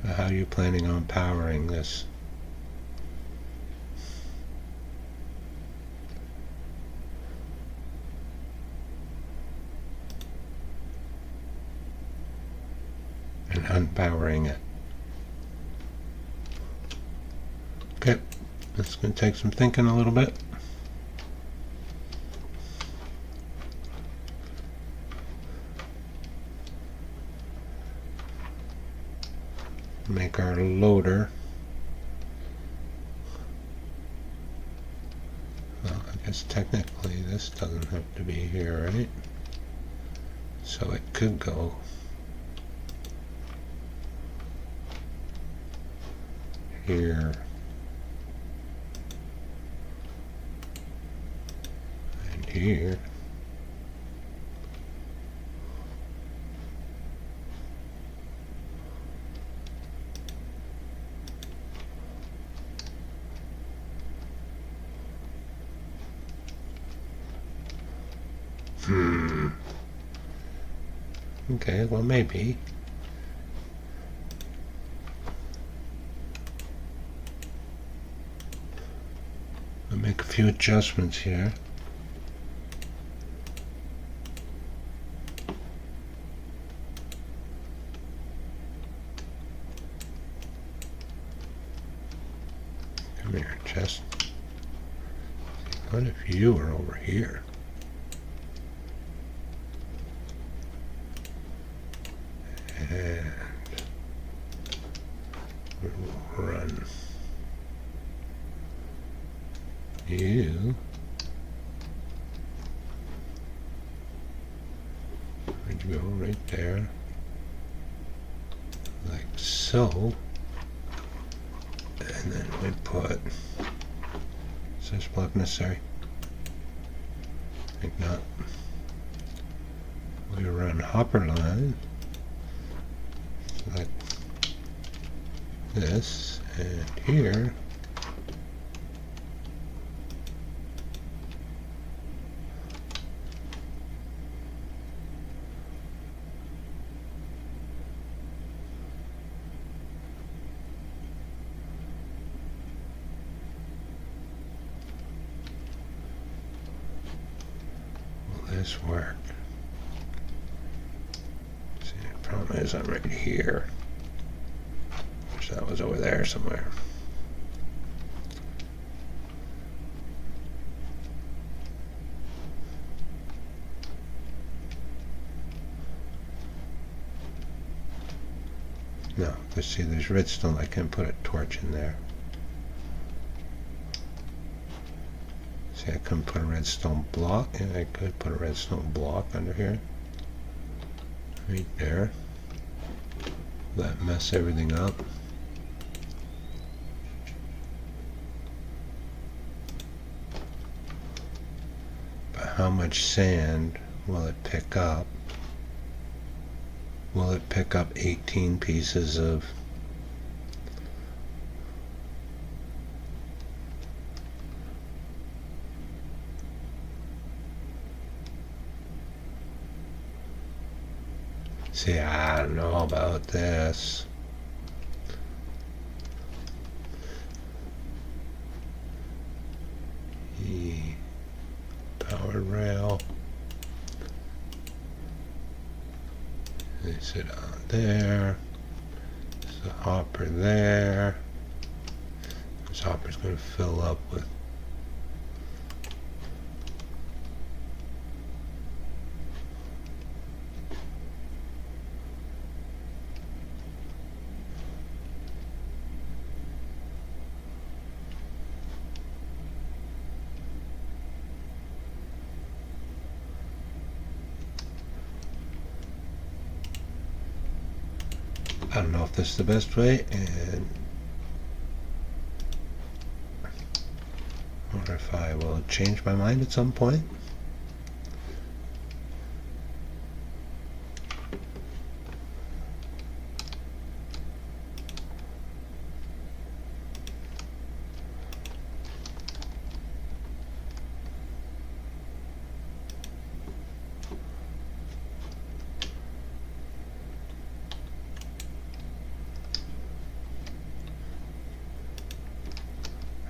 How are you planning on powering this? And unpowering it. Okay. That's going to take some thinking a little bit. Make our loader. Well, I guess technically this doesn't have to be here, right? So it could go here. Here. Okay, well maybe. I'll make a few adjustments here. What if you were over here? And we'll run you. Where'd you go? Right there. Like so. And then we put, is this block necessary? I think not. We run hopper line like this, and here will this work? See, the problem is I'm right here. Wish that was over there somewhere. No, let's see, there's redstone. I can put a torch in there. See, I couldn't put a redstone block. Yeah, I could put a redstone block under here. Right there. That mess everything up. But how much sand will it pick up? Will it pick up 18 pieces of see, I don't know about this. The power rail. They sit on there. There's a hopper there. This hopper's going to fill up with I don't know if this is the best way, and I wonder if I will change my mind at some point.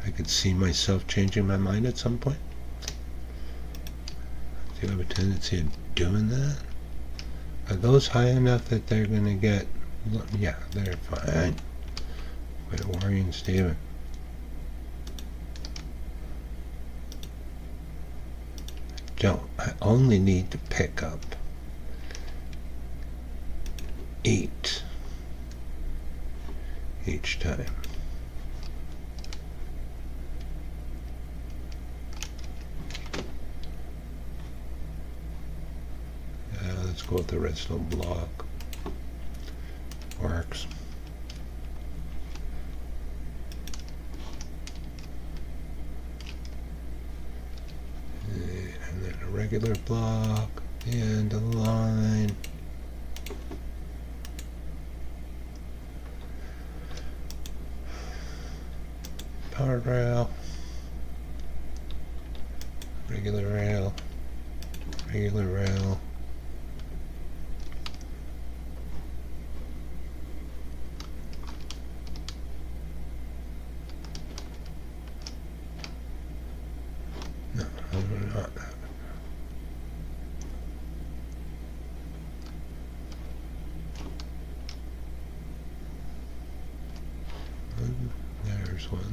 I could see myself changing my mind at some point. Do you have a tendency of doing that? Are those high enough that they're going to get... Yeah, they're fine. Quit worrying, Steven. I only need to pick up 8 each time. Let's go with the redstone block. Works. And then a regular block, and a line. Power rail. Regular rail. Regular rail.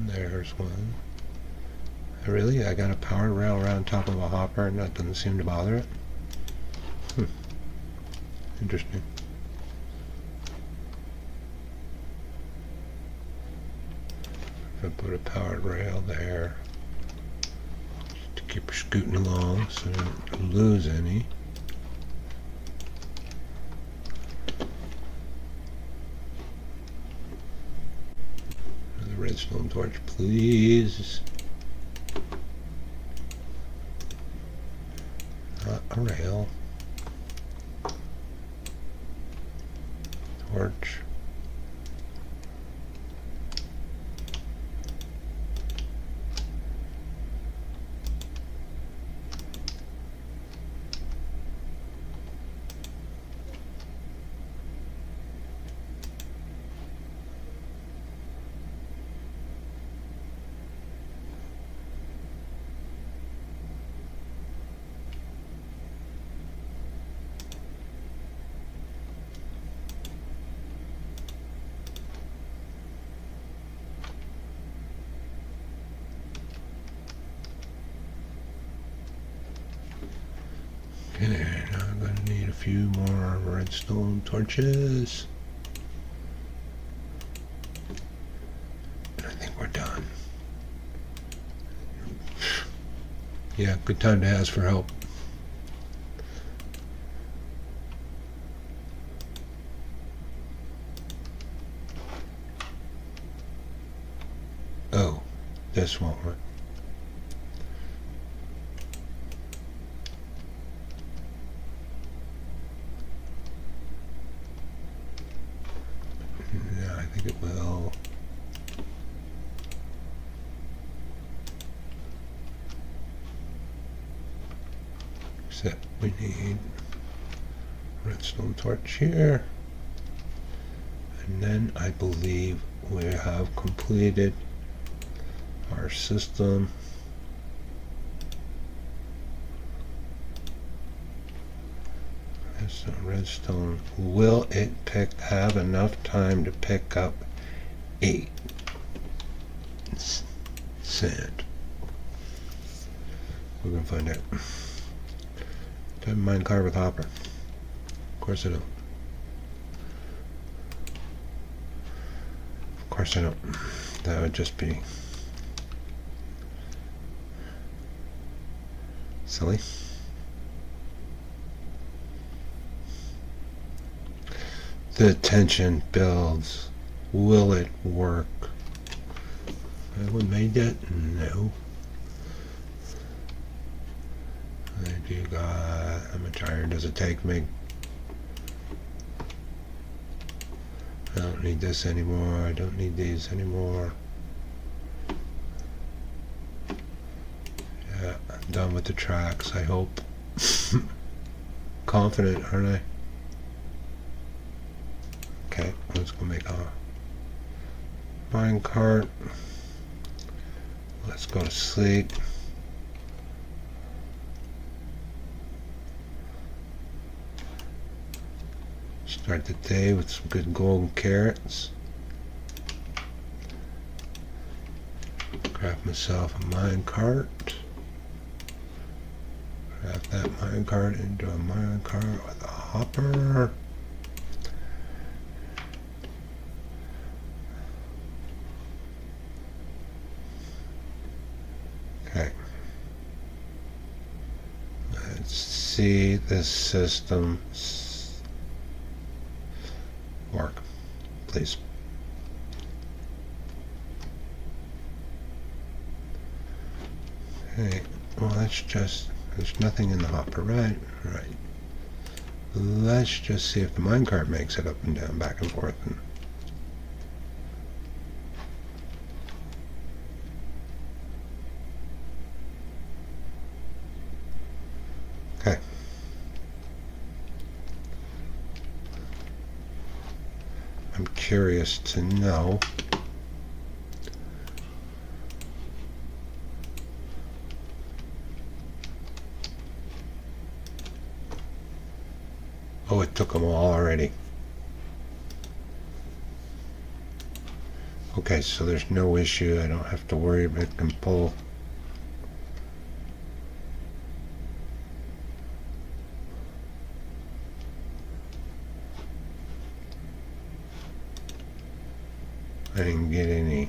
There's one. Really? I got a power rail around top of a hopper and that doesn't seem to bother it? Interesting. If I put a powered rail there to keep her scooting along so I don't lose any. Another redstone torch, please. Not a rail. Torch. Okay, now I'm going to need a few more redstone torches. And I think we're done. Yeah, good time to ask for help. Oh, this won't work. Yeah, I think it will. Except we need redstone torch here. And then I believe we have completed our system. Redstone. Will it have enough time to pick up 8 sand? We're gonna find out. Do I have a minecart with hopper? Of course I don't. Of course I don't. That would just be silly. The tension builds. Will it work? Have we made that? No. I do got... How much iron does it take me? I don't need this anymore. I don't need these anymore. Yeah, I'm done with the tracks, I hope. Confident, aren't I? Okay, let's go make a minecart. Let's go to sleep. Start the day with some good golden carrots. Craft myself a minecart. Craft that minecart into a minecart with a hopper. Okay. Let's see this system work, please. Okay, well that's just, there's nothing in the hopper, right? Right. Let's just see if the minecart makes it up and down, back and forth. And okay. I'm curious to know oh, it took them all already. Okay, so there's no issue. I don't have to worry about it can pull I didn't get any.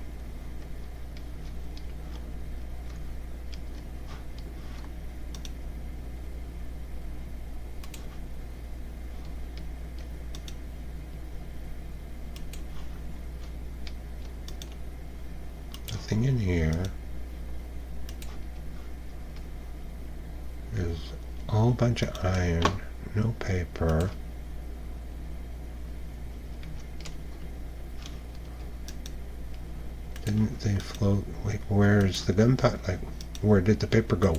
Nothing in here. There's a whole bunch of iron, no paper. Didn't they float? Like, where's the gunpowder? Like, where did the paper go?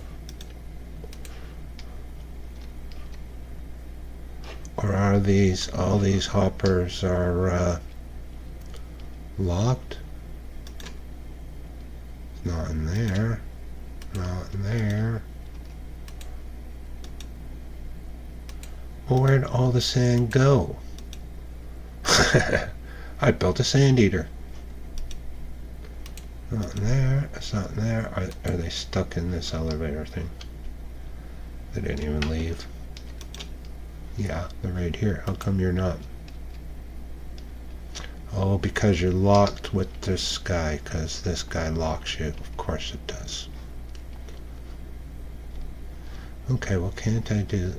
Or are these, all these hoppers are locked? Not in there. Not in there. Well, where'd all the sand go? I built a sand eater. Not in there. It's not in there. Are they stuck in this elevator thing? They didn't even leave. Yeah, they're right here. How come you're not? Oh, because you're locked with this guy, because this guy locks you. Of course it does. Okay, well, can't I do...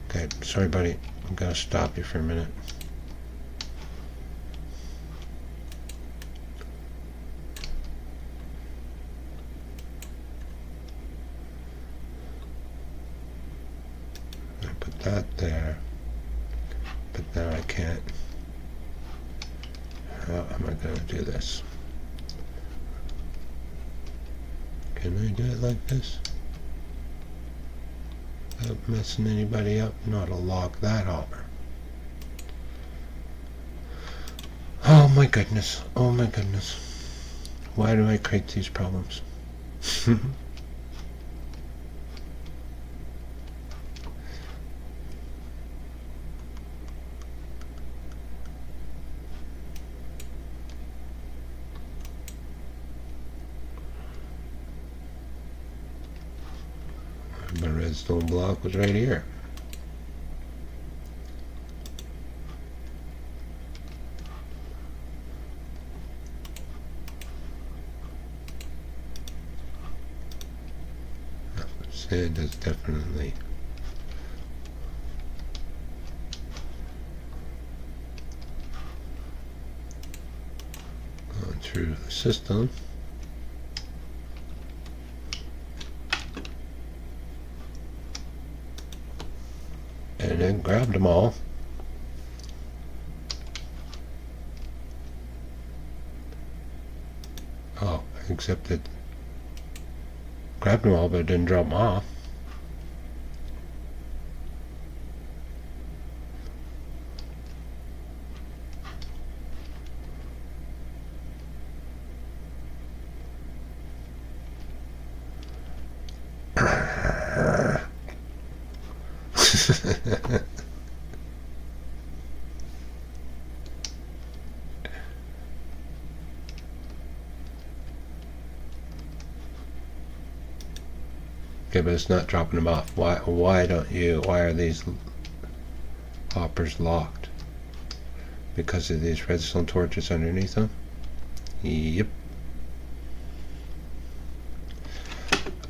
Okay, sorry, buddy. I'm going to stop you for a minute. I put that there. But now I can't. How am I going to do this? Can I do it like this? Without messing anybody up? Not to lock that hopper. Oh my goodness. Oh my goodness. Why do I create these problems? My redstone block was right here. Sand is definitely going through the system. And then grabbed them all. Oh, except that grabbed them all, but it didn't drop them off. Okay, but it's not dropping them off. Why don't you? Why are these hoppers locked? Because of these redstone torches underneath them? Yep.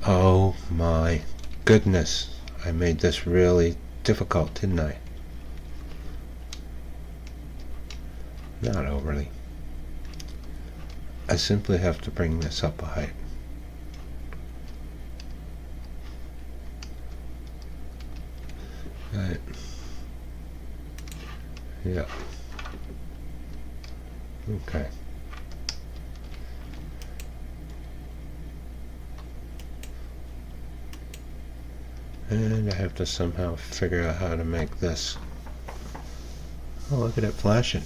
Oh my goodness. I made this really difficult, didn't I? Not overly. I simply have to bring this up a height. Right. Yeah. Okay. And I have to somehow figure out how to make this. Oh, look at it flashing.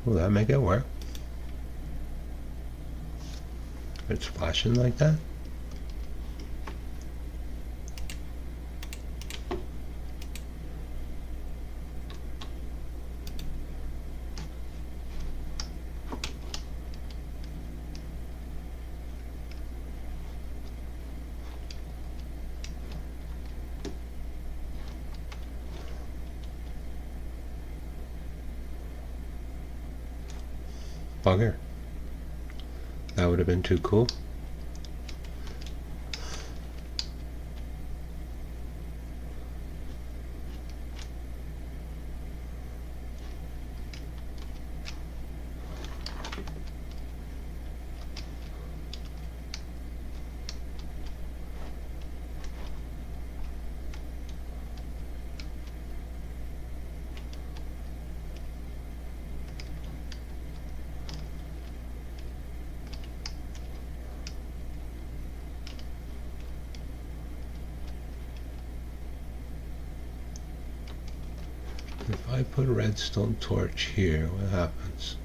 Will that make it work? It's flashing like that? Bugger. That would have been too cool. If I put a redstone torch here, what happens?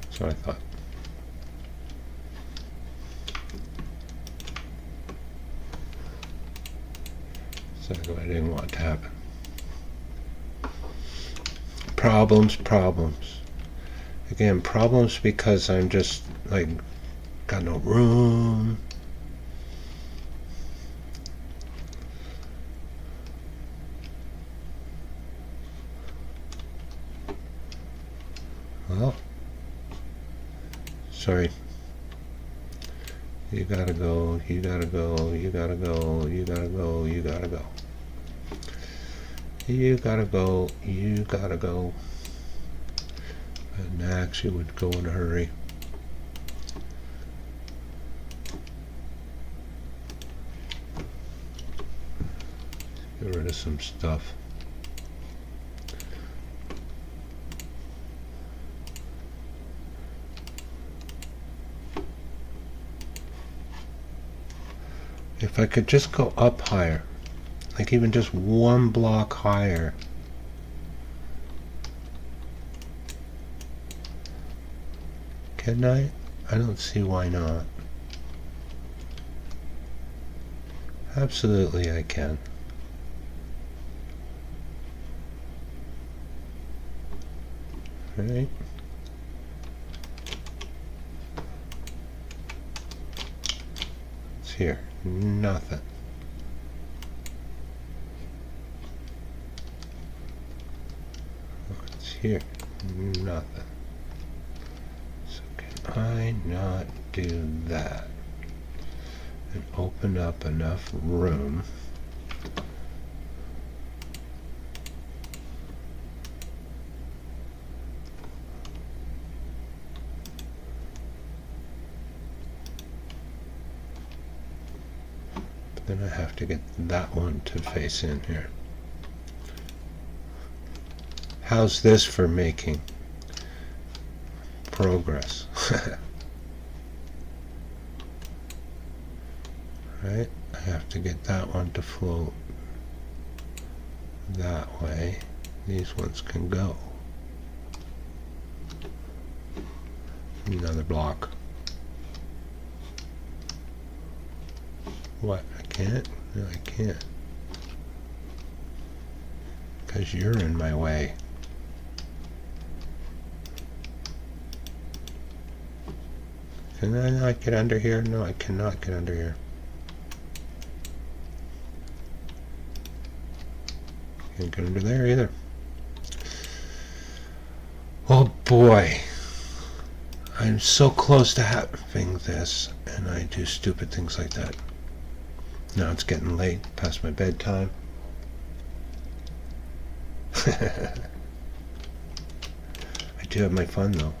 That's what I thought. That's what I didn't want to happen. Problems. Again, problems because I'm just like got no room. Well, sorry. You gotta go, you gotta go, you gotta go, you gotta go, you gotta go. You gotta go, you gotta go. And actually would go in a hurry. Get rid of some stuff. If I could just go up higher, like even just one block higher. Can I? I don't see why not. Absolutely I can. Right? It's here. Nothing. It's here. Nothing. So can I not do that and open up enough room then I have to get that one to face in here. How's this for making progress? Right? I have to get that one to float that way. These ones can go. Another block. What? I can't? No, I can't. Because you're in my way. Can I not get under here? No, I cannot get under here. Can't get under there either. Oh boy. I'm so close to having this, and I do stupid things like that. Now it's getting late, past my bedtime. I do have my fun though.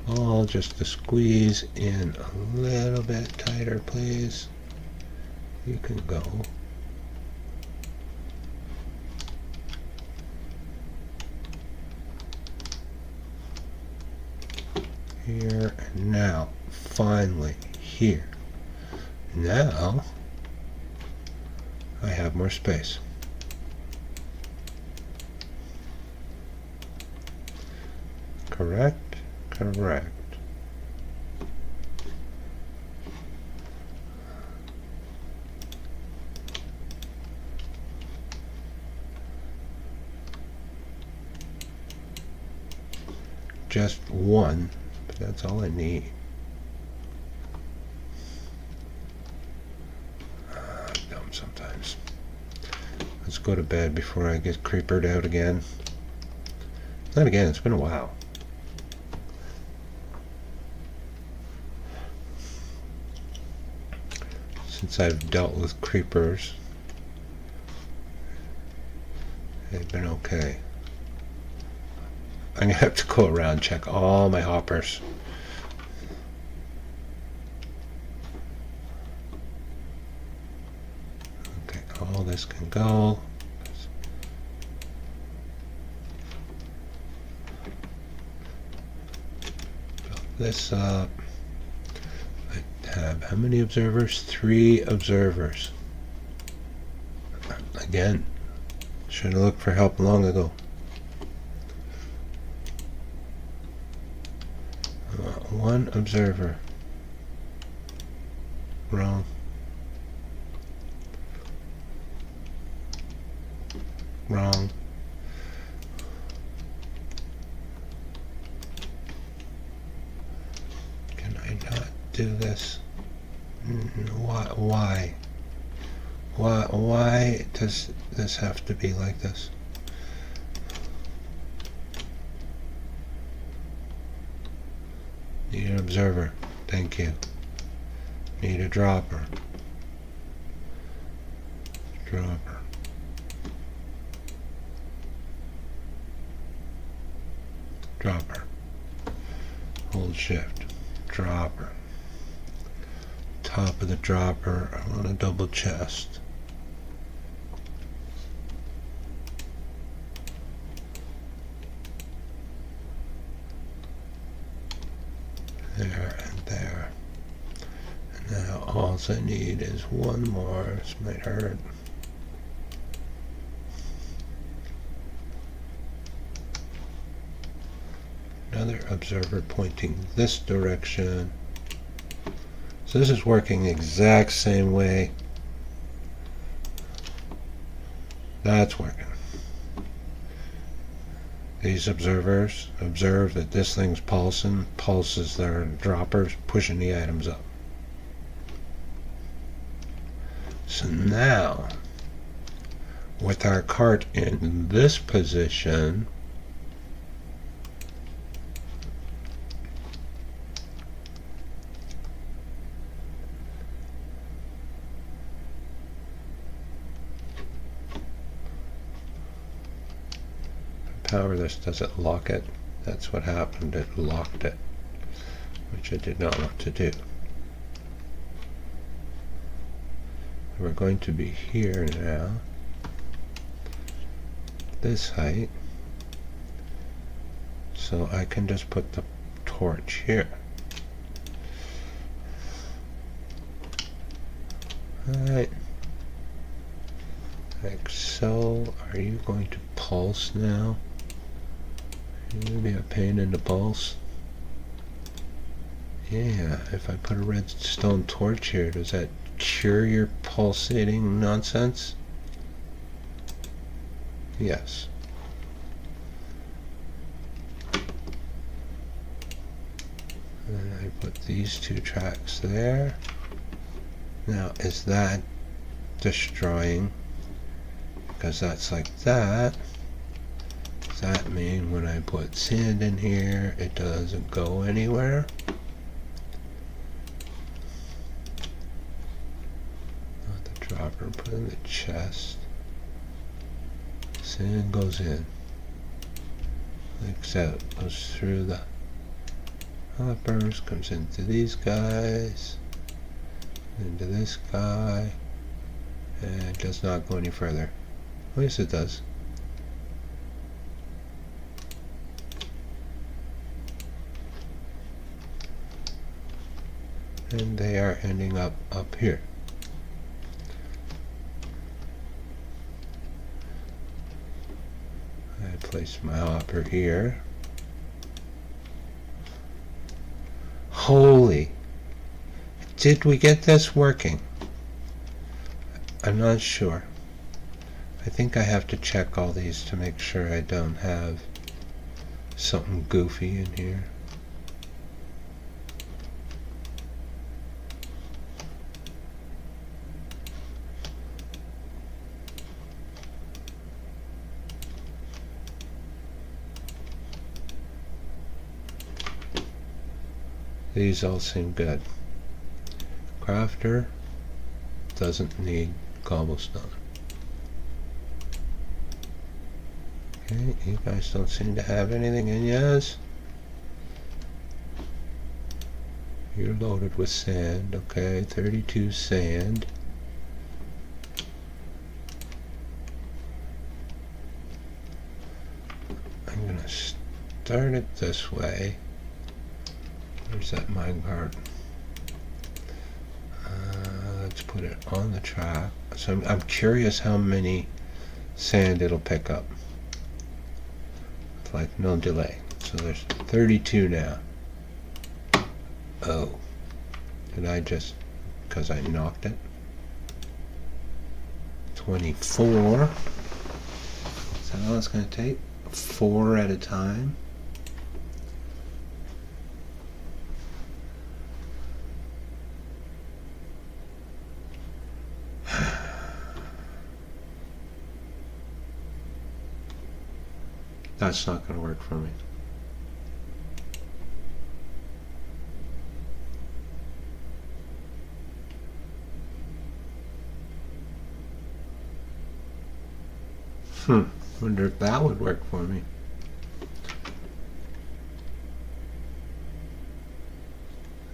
Oh, just to squeeze in a little bit tighter, please. You can go. Here and now, finally, here. Now, I have more space. Correct? Correct. just one, but that's all I need. I'm dumb sometimes. Let's go to bed before I get creepered out again. Not again, it's been a while. Since I've dealt with creepers, they've been okay. I'm gonna have to go around and check all my hoppers. Okay, all this can go. Build this up. I have how many observers? 3 observers. Again, should have looked for help long ago. One observer. Wrong. Wrong. Can I not do this? Why? Why does this have to be like this? Need an observer. Thank you. Need a dropper. Dropper. Dropper. Hold shift. Dropper. Top of the dropper, I want a double chest. There and there. And now all I need is one more. This might hurt. Another observer pointing this direction. So this is working the exact same way. That's working. These observers observe that this thing's pulsing, pulses their droppers, pushing the items up. So now, with our cart in this position, power this, does it lock it? That's what happened, it locked it, which I did not want to do. We're going to be here now, this height, so I can just put the torch here. Alright, like so. Are you going to pulse now? Maybe a pain in the pulse. Yeah, if I put a redstone torch here, does that cure your pulsating nonsense? Yes. And I put these 2 tracks there. Now, is that destroying? Because that's like that. Does that mean when I put sand in here, it doesn't go anywhere? Not the dropper, put in the chest. Sand goes in. Leaks out, goes through the hoppers, comes into these guys, into this guy, and does not go any further. Well, yes, it does. And they are ending up here. I place my hopper here. Holy! Did we get this working? I'm not sure. I think I have to check all these to make sure I don't have something goofy in here. These all seem good. Crafter doesn't need cobblestone. Okay, you guys don't seem to have anything in yours. You're loaded with sand. Okay, 32 sand. I'm gonna start it this way. Where's that minecart? Let's put it on the track. So I'm curious how many sand it'll pick up. It's like no delay. So there's 32 now. Oh. Did I just, because I knocked it? 24. Is that all it's going to take? 4 at a time? That's not going to work for me. Wonder if that would work for me.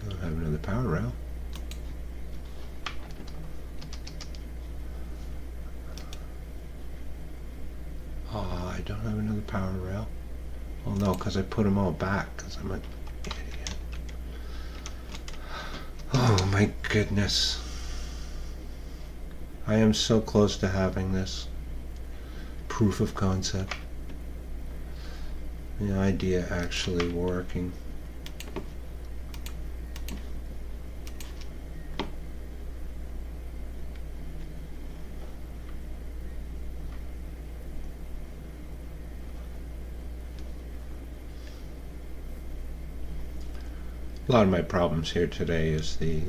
I don't have another power rail. Oh, I don't have another power rail. Well, no, because I put them all back because I'm an idiot. Oh my goodness. I am so close to having this proof of concept. The idea actually working. A lot of my problems here today is the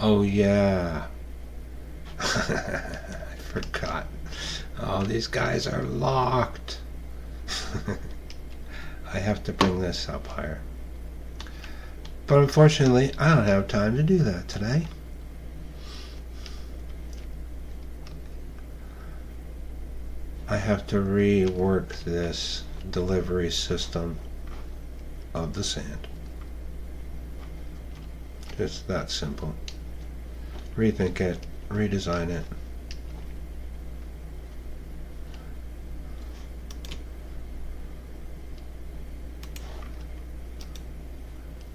oh yeah. I forgot. Oh, these guys are locked. I have to bring this up higher. But unfortunately, I don't have time to do that today. I have to rework this delivery system of the sand. Just that simple. Rethink it, redesign it.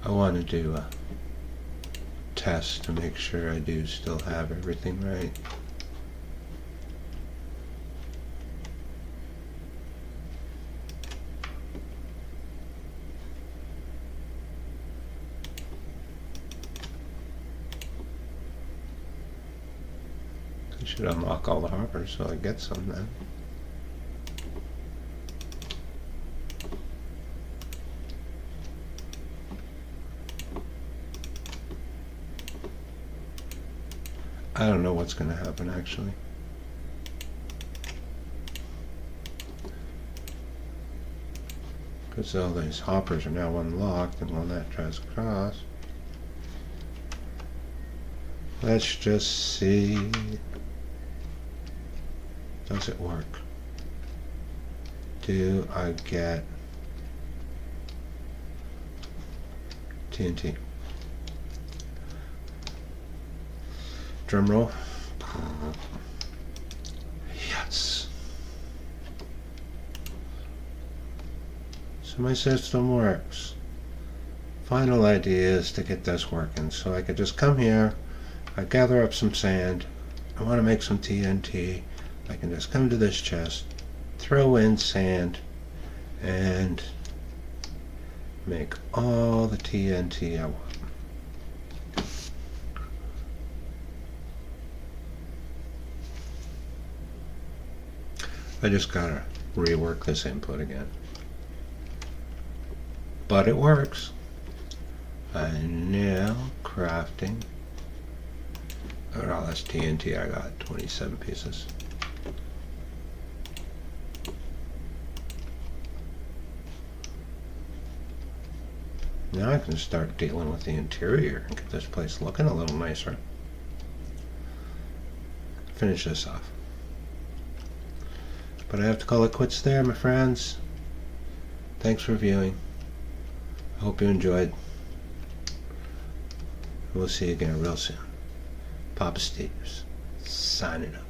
I want to do a test to make sure I do still have everything right. I should unlock all the hoppers so I get some then. I don't know what's going to happen actually. Because all these hoppers are now unlocked, and when that tries to cross, let's just see. Does it work? Do I get TNT? Drum roll. Yes. So my system works. Final idea is to get this working. So I could just come here, I gather up some sand, I want to make some TNT, I can just come to this chest, throw in sand, and make all the TNT I want. I just gotta rework this input again. But it works. I'm now crafting. Oh, that's TNT. I got 27 pieces. Now I can start dealing with the interior and get this place looking a little nicer. Finish this off. But I have to call it quits there, my friends. Thanks for viewing. I hope you enjoyed. We'll see you again real soon. Poppasteves, signing up.